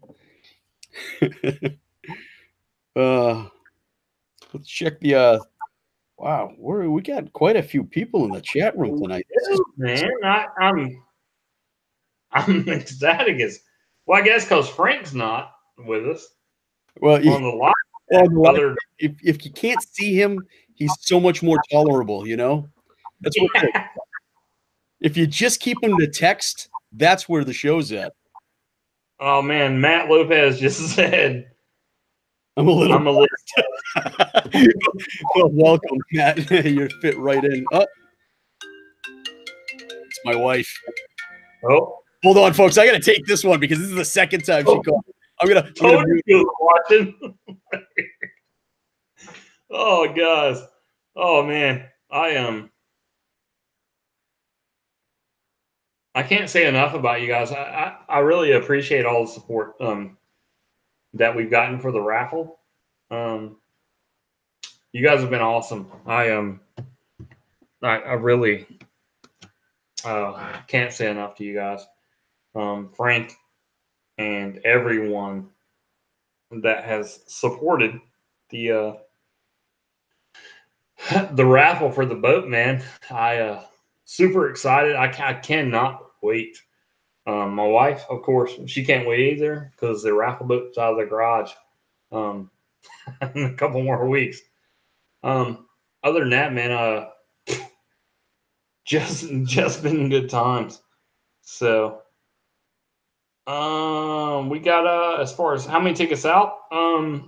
Let's check the wow, we got quite a few people in the chat room tonight. Man, I'm ecstatic as well. I guess because Frank's not with us. Well, on the live. If you can't see him, he's so much more tolerable. You know, that's what. Yeah. If you just keep him to text, that's where the show's at. Oh man, Matt Lopez just said, I'm a little. Well, welcome, Matt. You're fit right in. Oh, it's my wife. Oh, hold on, folks. I got to take this one because this is the second time she called. I'm gonna watching. Oh, guys. Oh man, I can't say enough about you guys. I really appreciate all the support that we've gotten for the raffle. You guys have been awesome. I really can't say enough to you guys. Frank and everyone that has supported the raffle for the boat, man. I super excited. I cannot wait. My wife, of course, she can't wait either because the raffle boat's out of the garage in a couple more weeks. Other than that, man, just been good times. So, we got as far as how many tickets out, I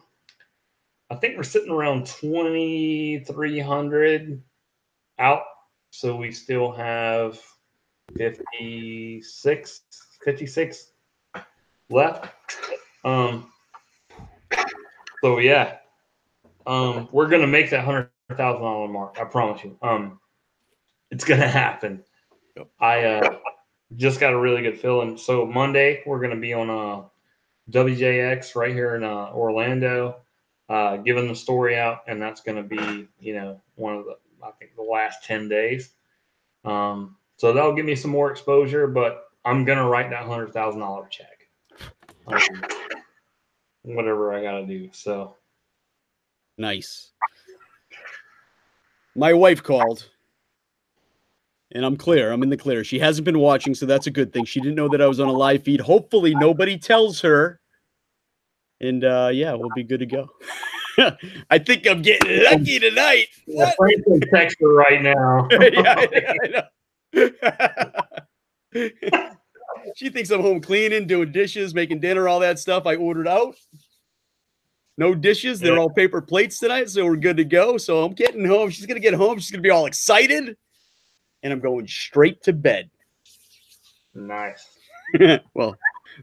think we're sitting around 2,300 out. So we still have 56 left. So yeah, we're gonna make that $100,000 mark. I promise you. It's gonna happen. I just got a really good feeling. So Monday we're gonna be on WJX right here in Orlando, giving the story out, and that's gonna be one of I think the last 10 days. So that'll give me some more exposure, but I'm gonna write that $100,000 check. Whatever I gotta do. So nice. My wife called, and I'm clear. I'm in the clear. She hasn't been watching, so that's a good thing. She didn't know that I was on a live feed. Hopefully, nobody tells her. And yeah, we'll be good to go. I think I'm getting lucky tonight. Yeah, Frank's in text her right now. Yeah, I know. She thinks I'm home cleaning, doing dishes, making dinner, all that stuff I ordered out. No dishes. They're all paper plates tonight, so we're good to go. So I'm getting home. She's going to get home. She's going to be all excited. And I'm going straight to bed. Nice. Well,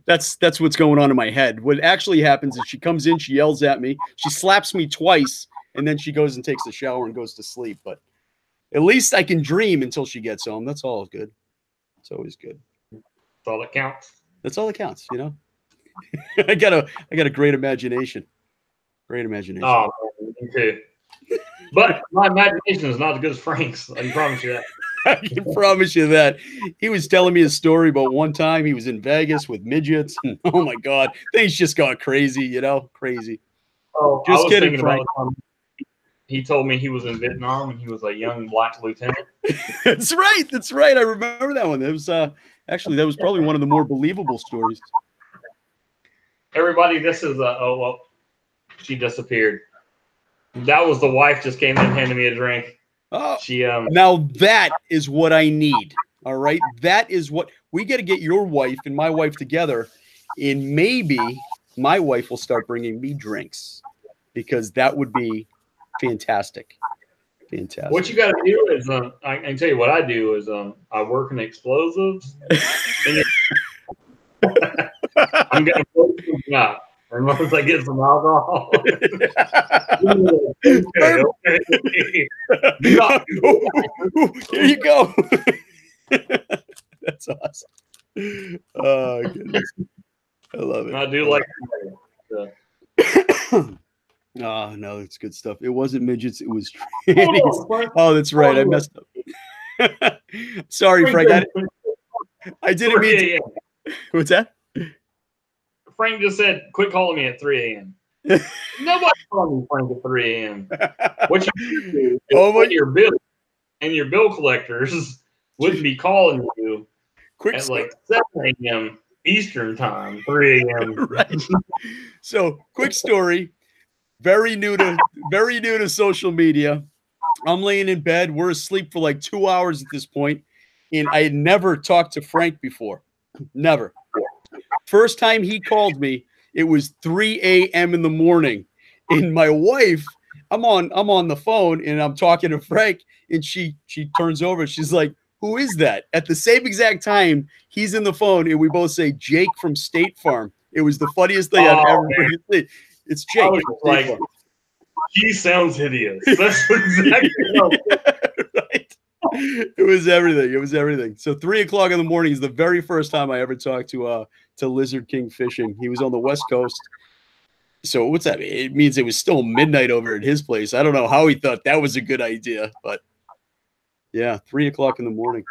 that's what's going on in my head. What actually happens is she comes in, she yells at me, she slaps me twice, and then she goes and takes a shower and goes to sleep. But at least I can dream until she gets home. That's all good. It's always good. That's all that counts. That's all that counts, you know. I got a great imagination. Great imagination. Oh, me too. But my imagination is not as good as Frank's. I can promise you that. I can promise you that. He was telling me a story about one time he was in Vegas with midgets. And, oh my God, things just got crazy, you know, crazy. Oh, just I was kidding, thinking Frank. about he told me he was in Vietnam and he was a young black lieutenant. That's right. That's right. I remember that one. It was actually that was probably one of the more believable stories. Everybody, this is oh well, she disappeared. That was the wife just came in and handed me a drink. Oh, she now that is what I need. All right, that is what we got to get your wife and my wife together, and maybe my wife will start bringing me drinks because that would be fantastic. Fantastic. What you got to do is I can tell you what I do is I work in explosives. I'm gonna blow something up. unless I get some alcohol. Okay. Here you go. That's awesome. Oh, goodness. I love it. I do like Oh, no, it's good stuff. It wasn't midgets. It was trannies. Oh, that's right. I messed up. Sorry, Frank. I didn't mean to. What's that? Frank just said, quit calling me at 3 a.m. Nobody calling me Frank at 3 a.m. What you do is your bill and your bill collectors wouldn't be calling you at like 7 a.m. Eastern time, 3 a.m. Right. So, quick story. Very new to social media. I'm laying in bed. We're asleep for like 2 hours at this point, and I had never talked to Frank before. Never. First time he called me, it was 3 a.m. in the morning, and my wife, I'm on the phone and I'm talking to Frank, and she turns over. She's like, "Who is that?" At the same exact time, he's in the phone, and we both say Jake from State Farm. It was the funniest thing I've ever heard. It's Jake. I was like, he sounds hideous. That's exactly right. It was everything. It was everything. So 3 o'clock in the morning is the very first time I ever talked to Lizard King Fishing. He was on the West Coast. So what's that mean? It means it was still midnight over at his place. I don't know how he thought that was a good idea, but yeah, 3 o'clock in the morning.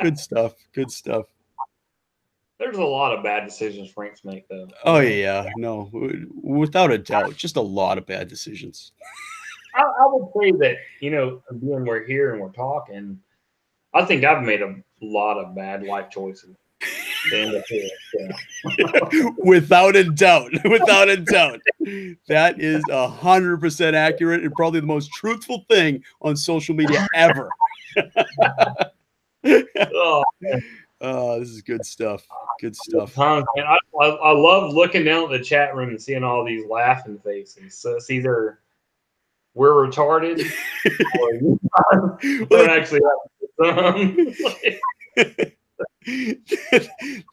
Good stuff. Good stuff. There's a lot of bad decisions Frank's make, though. Oh, yeah. No, without a doubt. Just a lot of bad decisions. I would say that, being we're here and we're talking, I think I've made a lot of bad life choices. Without a doubt. Without a doubt. That is 100% accurate and probably the most truthful thing on social media ever. Oh, man. This is good stuff. Good stuff. Man, I love looking down at the chat room and seeing all these laughing faces. So it's either we're retarded or we're actually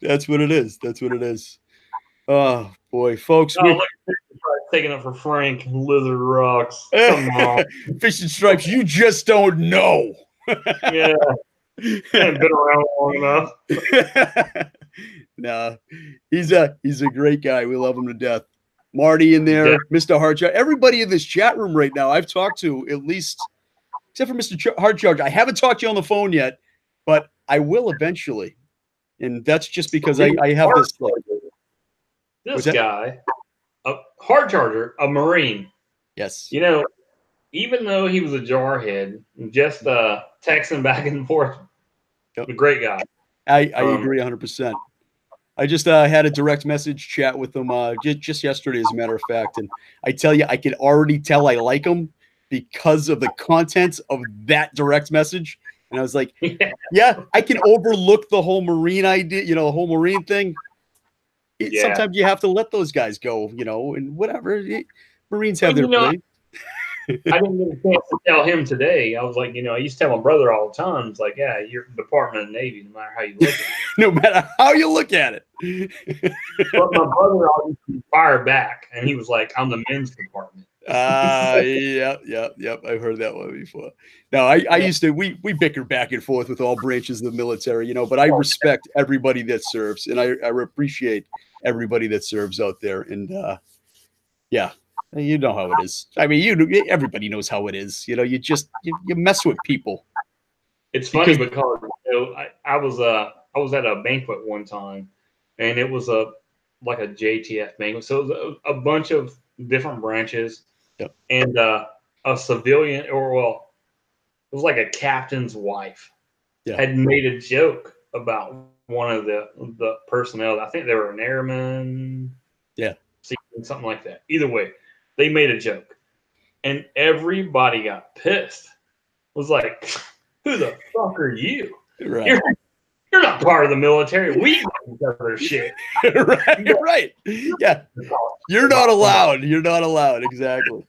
That's what it is. That's what it is. Oh boy, folks. Look, taking up for Frank. Lizard rocks. Come on. Fishing stripes, you just don't know. Yeah. Haven't been around long enough. No, he's a great guy. We love him to death. Marty in there, yeah. Mr. Hardcharge, everybody in this chat room right now. I've talked to at least, except for Mr. Hardcharge. I haven't talked to you on the phone yet, but I will eventually, and that's just because I have this. Like, this guy, a Hardcharger, a Marine. Yes. Even though he was a jarhead, just texting back and forth, a great guy. I agree 100%. I just had a direct message chat with him just yesterday, as a matter of fact. And I tell you, I can already tell I like him because of the content of that direct message. And I was like, yeah, I can overlook the whole Marine idea, the whole Marine thing. Sometimes you have to let those guys go, and whatever. Marines have their place. I didn't get a chance to tell him today. I was like, I used to tell my brother all the time. It's like, yeah, you're Department of the Navy, no matter how you look at it. No matter how you look at it. But my brother always fired back, and he was like, I'm the men's department. Yep. I've heard that one before. No, I used to, we bicker back and forth with all branches of the military, but I respect everybody that serves, and I appreciate everybody that serves out there. And yeah. You know how it is. I mean, everybody knows how it is. You mess with people. It's funny because I was at a banquet one time, and it was like a JTF banquet. So it was a bunch of different branches, yep. And a civilian, it was like a captain's wife, had made a joke about one of the personnel. I think they were an airman, something like that. Either way. They made a joke, and everybody got pissed. Was like, "Who the fuck are you? Right. You're not part of the military. We do other shit." Right. Yeah. You're not allowed. You're not allowed. Exactly.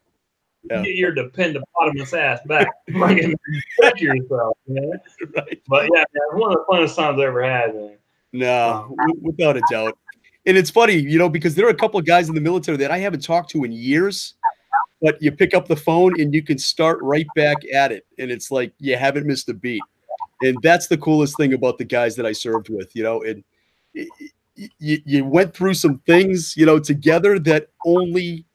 Yeah. Get your depend-a-potamus ass back. Check yourself, man. Right. But yeah, man, one of the funnest times I ever had, man. No, without a doubt. And it's funny, you know, because there are a couple of guys in the military that I haven't talked to in years, but you pick up the phone and you can start right back at it. And it's like you haven't missed a beat. And that's the coolest thing about the guys that I served with, you know. And you went through some things, you know, together that only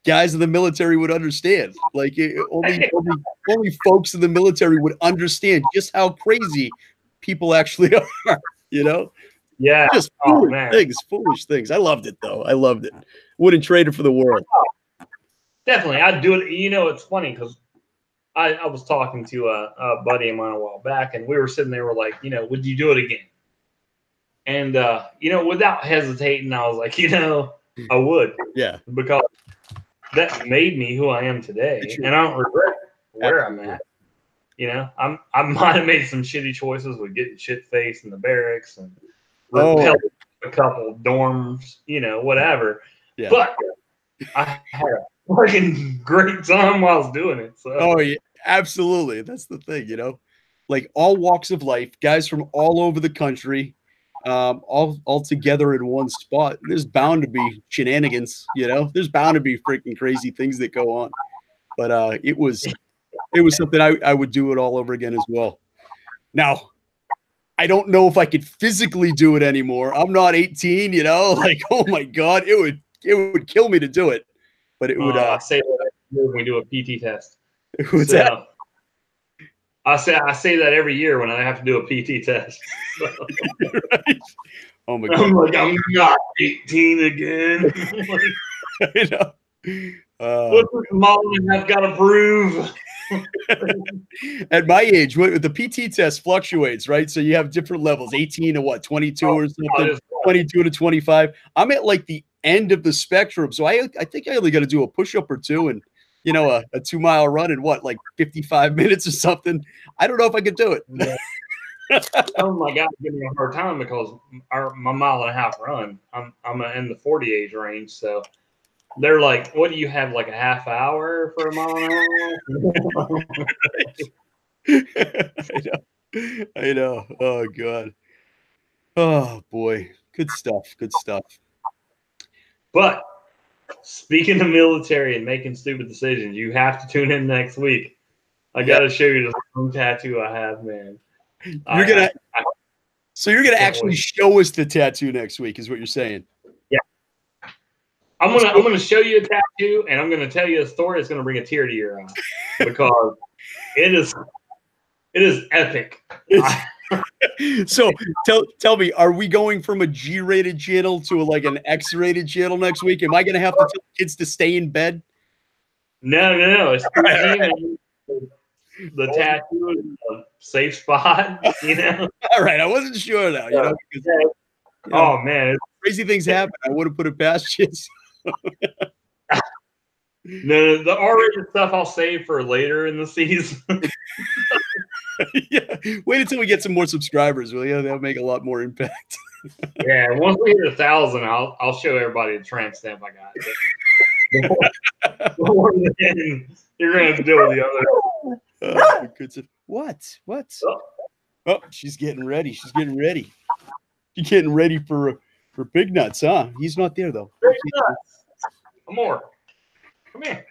guys in the military would understand. Like only folks in the military would understand just how crazy people actually are, you know? Yeah. Just foolish things. I loved it though. I loved it. Wouldn't trade it for the world. Definitely. I'd do it. You know, it's funny because I was talking to a buddy of mine a while back, and we were sitting there, we're like, you know, would you do it again? And, you know, without hesitating, I was like, you know, I would. Yeah. Because that made me who I am today. And I don't regret where I'm at. You know, I might have made some shitty choices with getting shit faced in the barracks and repelled a couple dorms, you know, whatever. Yeah. But I had a fucking great time while I was doing it. So. Oh, yeah, absolutely. That's the thing, you know, like all walks of life, guys from all over the country, all together in one spot. There's bound to be shenanigans, you know. There's bound to be freaking crazy things that go on. But it was something I would do it all over again as well. Now, I don't know if I could physically do it anymore. I'm not 18, you know. Like, oh my god, it would kill me to do it. But it would. Say that when we do a PT test. What's that? I say that every year when I have to do a PT test. So. Right? Oh my god! I'm like, I'm not 18 again. I know. What does mom have got to prove? At my age, the PT test fluctuates, right? So you have different levels: 18 to what, 22 or something, 22 to 25. I'm at like the end of the spectrum, so I think I only got to do a push-up or two and. You know, a 2-mile run in what, like 55 minutes or something. I don't know if I could do it. Yeah. Oh my God, give me a hard time because my mile and a half run, I'm in the 40 age range. So they're like, what do you have, like a half hour for a mile and a half? I know. Oh God. Oh boy. Good stuff. Good stuff. But speaking of military and making stupid decisions, you have to tune in next week. I got to show you the long tattoo I have, man. You're gonna actually show us the tattoo next week, is what you're saying? Yeah. I'm gonna show you a tattoo, and I'm gonna tell you a story that's gonna bring a tear to your eye because it is epic. So tell me, are we going from a G-rated channel to like an X-rated channel next week? Am I going to have to tell kids to stay in bed? No. It's the tattoo is a safe spot, you know. All right, I wasn't sure now, you know. Because, you know, oh man, crazy things happen. I would have put it past you. No, the R-rated stuff I'll save for later in the season. Yeah, wait until we get some more subscribers, will you? That'll make a lot more impact. Yeah, once we hit 1,000, I'll show everybody the tramp stamp I got. Before then, you're gonna have to deal with the other. What? Oh, she's getting ready. She's getting ready for Big Nuts, huh? He's not there though. Big Nuts. More. Come here.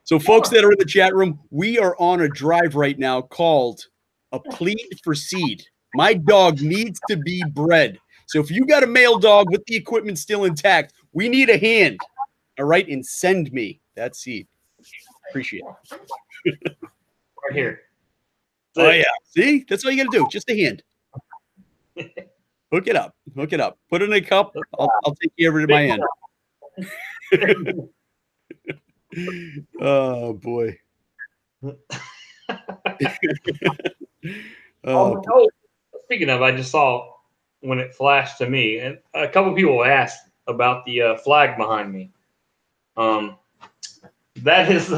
So, folks that are in the chat room, we are on a drive right now called A Plead for Seed. My dog needs to be bred. So if you got a male dog with the equipment still intact, we need a hand. All right, and send me that seed. Appreciate it. Right here. Oh yeah. See, that's all you got to do. Just a hand. Hook it up. Put it in a cup. I'll take care of it in my hand. Oh boy. Speaking of, I just saw when it flashed to me, and a couple people asked about the flag behind me. That is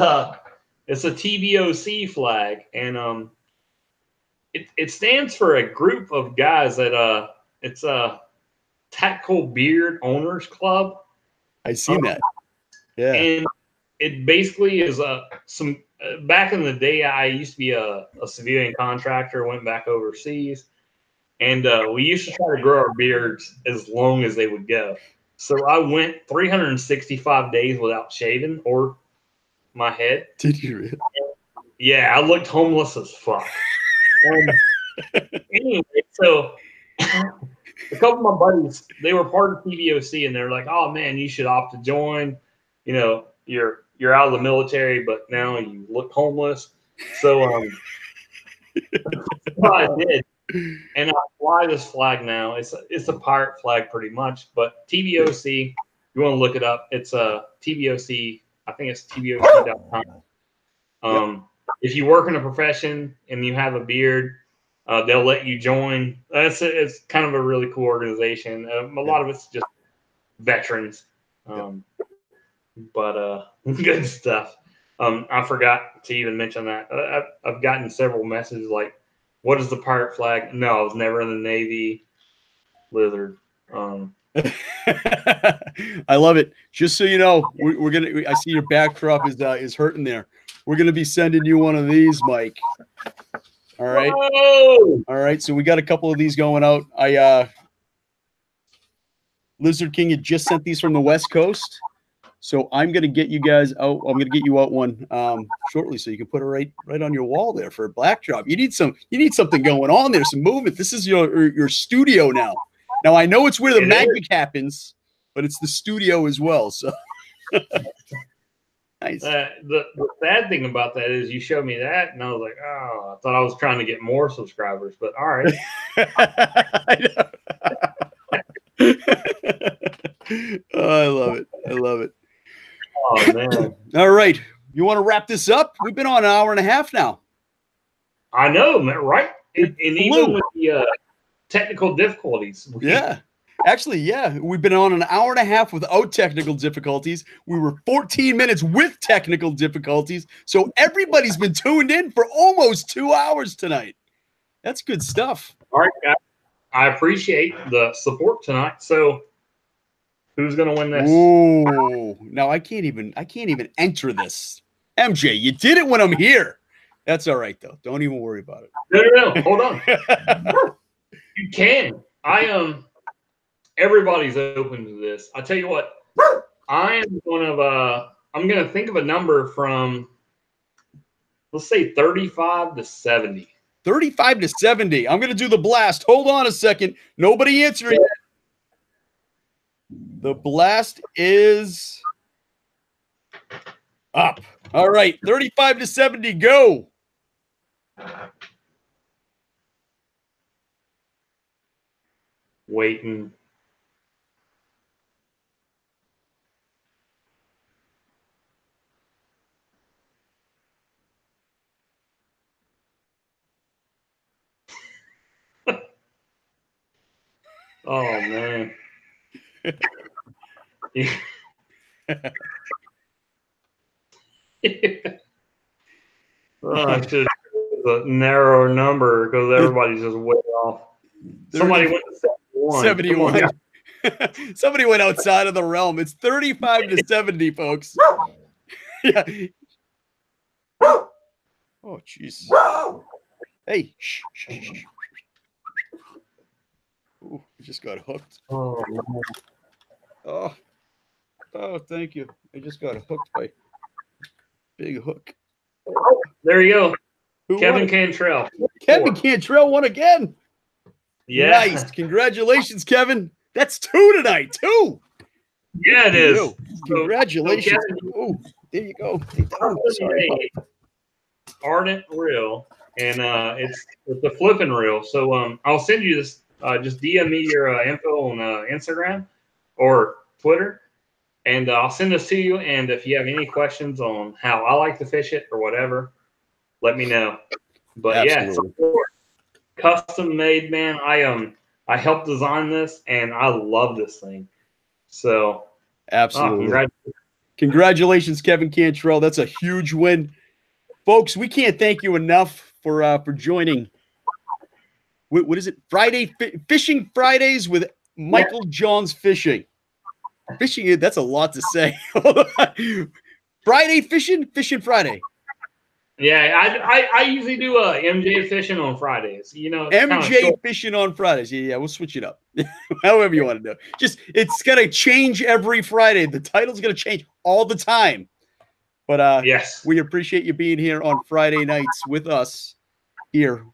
it's a TBOC flag, and it stands for a group of guys that it's a Tactical Beard Owners Club. I seen that. Yeah. And it basically is some back in the day, I used to be a civilian contractor, went back overseas, And we used to try to grow our beards as long as they would go. So I went 365 days without shaving or my head. Did you really? Yeah, I looked homeless as fuck. Anyway, so a couple of my buddies, they were part of TVOC, and they're like, "Oh man, you should opt to join. You know, you're out of the military, but now you look homeless." So I did, and I fly this flag now. It's a pirate flag pretty much, but TVOC. You want to look it up? It's a TVOC. I think it's TVOC.com. If you work in a profession and you have a beard, they'll let you join. It's kind of a really cool organization. A lot of it's just veterans, but good stuff. I forgot to even mention that. I've gotten several messages like, "What is the pirate flag?" No, I was never in the Navy. Lizard. I love it. Just so you know, we're gonna. I see your backdrop is hurting there. We're gonna be sending you one of these, Mike. All right. Whoa! All right. So we got a couple of these going out. Lizard King had just sent these from the West Coast. So I'm gonna get you guys out. I'm gonna get you out one shortly, so you can put it right on your wall there for a backdrop. You need something going on there, some movement. This is your studio now. Now I know it's where the magic happens, but it's the studio as well. So nice. The sad thing about that is you showed me that, and I was like, "Oh, I thought I was trying to get more subscribers." But all right. Oh, I love it. I love it. Oh man! All right, you want to wrap this up? We've been on an hour and a half now. I know, man. Right? And even with the technical difficulties. Yeah. Actually, yeah. We've been on an hour and a half without technical difficulties. We were 14 minutes with technical difficulties. So everybody's been tuned in for almost 2 hours tonight. That's good stuff. All right, guys. I appreciate the support tonight. So who's going to win this? Ooh. No, I can't even enter this. MJ, you did it when I'm here. That's all right, though. Don't even worry about it. No. Hold on. You can. Everybody's open to this. I tell you what, I'm gonna think of a number from, let's say 35 to 70. 35 to 70. I'm gonna do the blast. Hold on a second. Nobody answering. The blast is up. All right, 35 to 70. Go. Waiting. Oh man. Oh, I should a narrower number because everybody's just way off. Somebody went to 71. 71. Somebody went outside of the realm. It's 35 to 70, folks. Yeah. Oh, jeez. Hey. Shh. Ooh, I just got hooked. Oh, thank you. I just got hooked by big hook. There you go. Kevin Cantrell. Kevin Cantrell won again. Yeah. Nice. Congratulations, Kevin. That's 2 tonight. 2. Yeah, it is. Congratulations. Oh, there you go. Sorry. Ardent reel, and it's a flipping reel. So I'll send you this. Just DM me your info on Instagram or Twitter, and I'll send this to you. And if you have any questions on how I like to fish it or whatever, let me know. But absolutely. Yeah, custom made, man. I helped design this, and I love this thing. So absolutely. Congratulations, Kevin Cantrell. That's a huge win, folks. We can't thank you enough for joining. What is it? Fishing Fridays with Michael Johns Fishing. Fishing, that's a lot to say. Friday fishing Friday. Yeah, I usually do MJ fishing on Fridays. You know, MJ fishing on Fridays. Yeah, we'll switch it up. However you want to do. Just it's gonna change every Friday. The title's gonna change all the time. But yes, we appreciate you being here on Friday nights with us here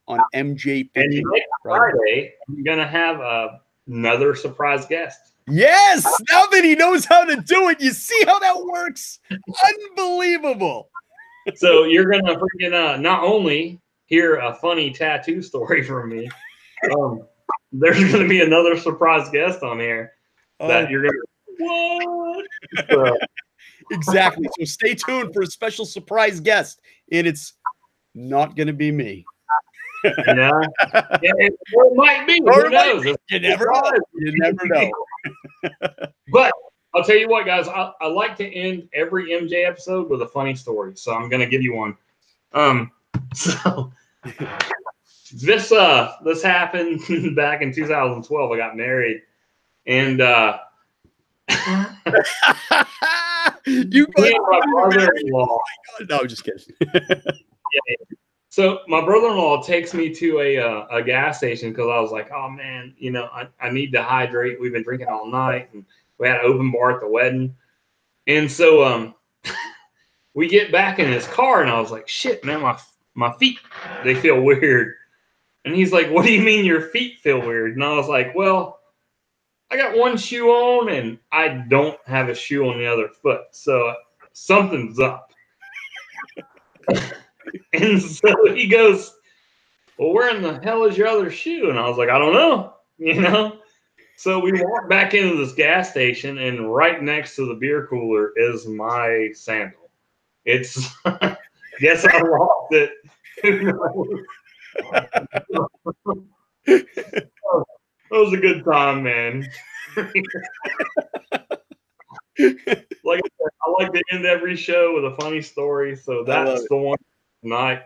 on MJ Fishing. And next Friday, I'm gonna have another surprise guest. Yes, now that he knows how to do it, you see how that works? Unbelievable. So you're gonna freaking not only hear a funny tattoo story from me, there's gonna be another surprise guest on here that you're gonna what? Exactly. So stay tuned for a special surprise guest, and it's not gonna be me. No, it might be. Who knows? You never know. You never know. But I'll tell you what, guys. I like to end every MJ episode with a funny story, so I'm gonna give you one. So this happened back in 2012. I got married, and you got my brother-in-law. No, I'm just kidding. Yeah. So my brother-in-law takes me to a gas station because I was like, oh man, you know, I need to hydrate. We've been drinking all night, and we had an open bar at the wedding. And so we get back in his car, and I was like, shit, man, my feet, they feel weird. And he's like, what do you mean your feet feel weird? And I was like, well, I got one shoe on, and I don't have a shoe on the other foot. So something's up. And so he goes, well, where in the hell is your other shoe? And I was like, I don't know, you know? So we walk back into this gas station, and right next to the beer cooler is my sandal. It's, guess I lost it. That was a good time, man. Like I said, I like to end every show with a funny story, so that's the one tonight.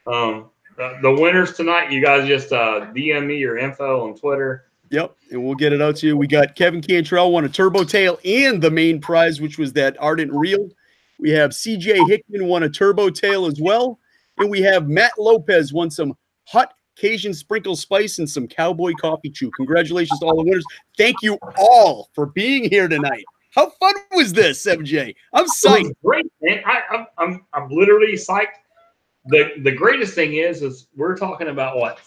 The winners tonight, you guys just DM me your info on Twitter. Yep, and we'll get it out to you. We got Kevin Cantrell won a turbo tail and the main prize, which was that ardent reel. We have CJ Hickman won a turbo tail as well, and we have Matt Lopez won some hot Cajun sprinkle spice and some cowboy coffee chew. Congratulations to all the winners. Thank you all for being here tonight. How fun was this, MJ? I'm psyched. Great, man. I'm literally psyched. The greatest thing is we're talking about what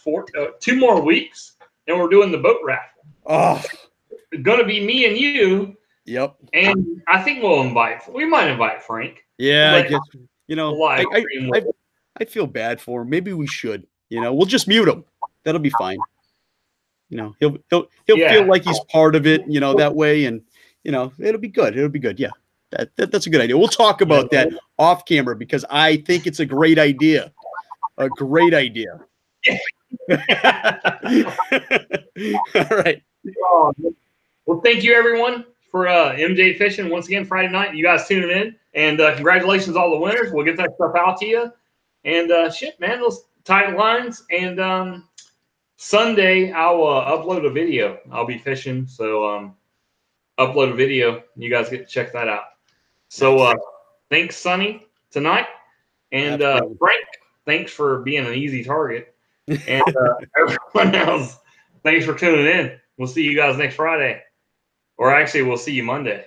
2 more weeks, and we're doing the boat raffle. Oh, it's gonna be me and you. Yep. And I think we might invite Frank. Yeah, I guess, you know, I feel bad for him. Maybe we should. You know, we'll just mute him. That'll be fine. You know, he'll feel like he's part of it. You know, that way, and you know, it'll be good. It'll be good. Yeah, that's a good idea. We'll talk about that off camera because I think it's a great idea. A great idea. All right. Well, thank you everyone for MJ Fishing once again Friday night. You guys tuning in, and congratulations to all the winners. We'll get that stuff out to you. And shit, man, those tight lines. And Sunday I'll upload a video. I'll be fishing, so upload a video. You guys get to check that out. So thanks, Sonny, tonight, and Frank. Thanks for being an easy target. And everyone else, thanks for tuning in. We'll see you guys next Friday. Or actually, we'll see you Monday.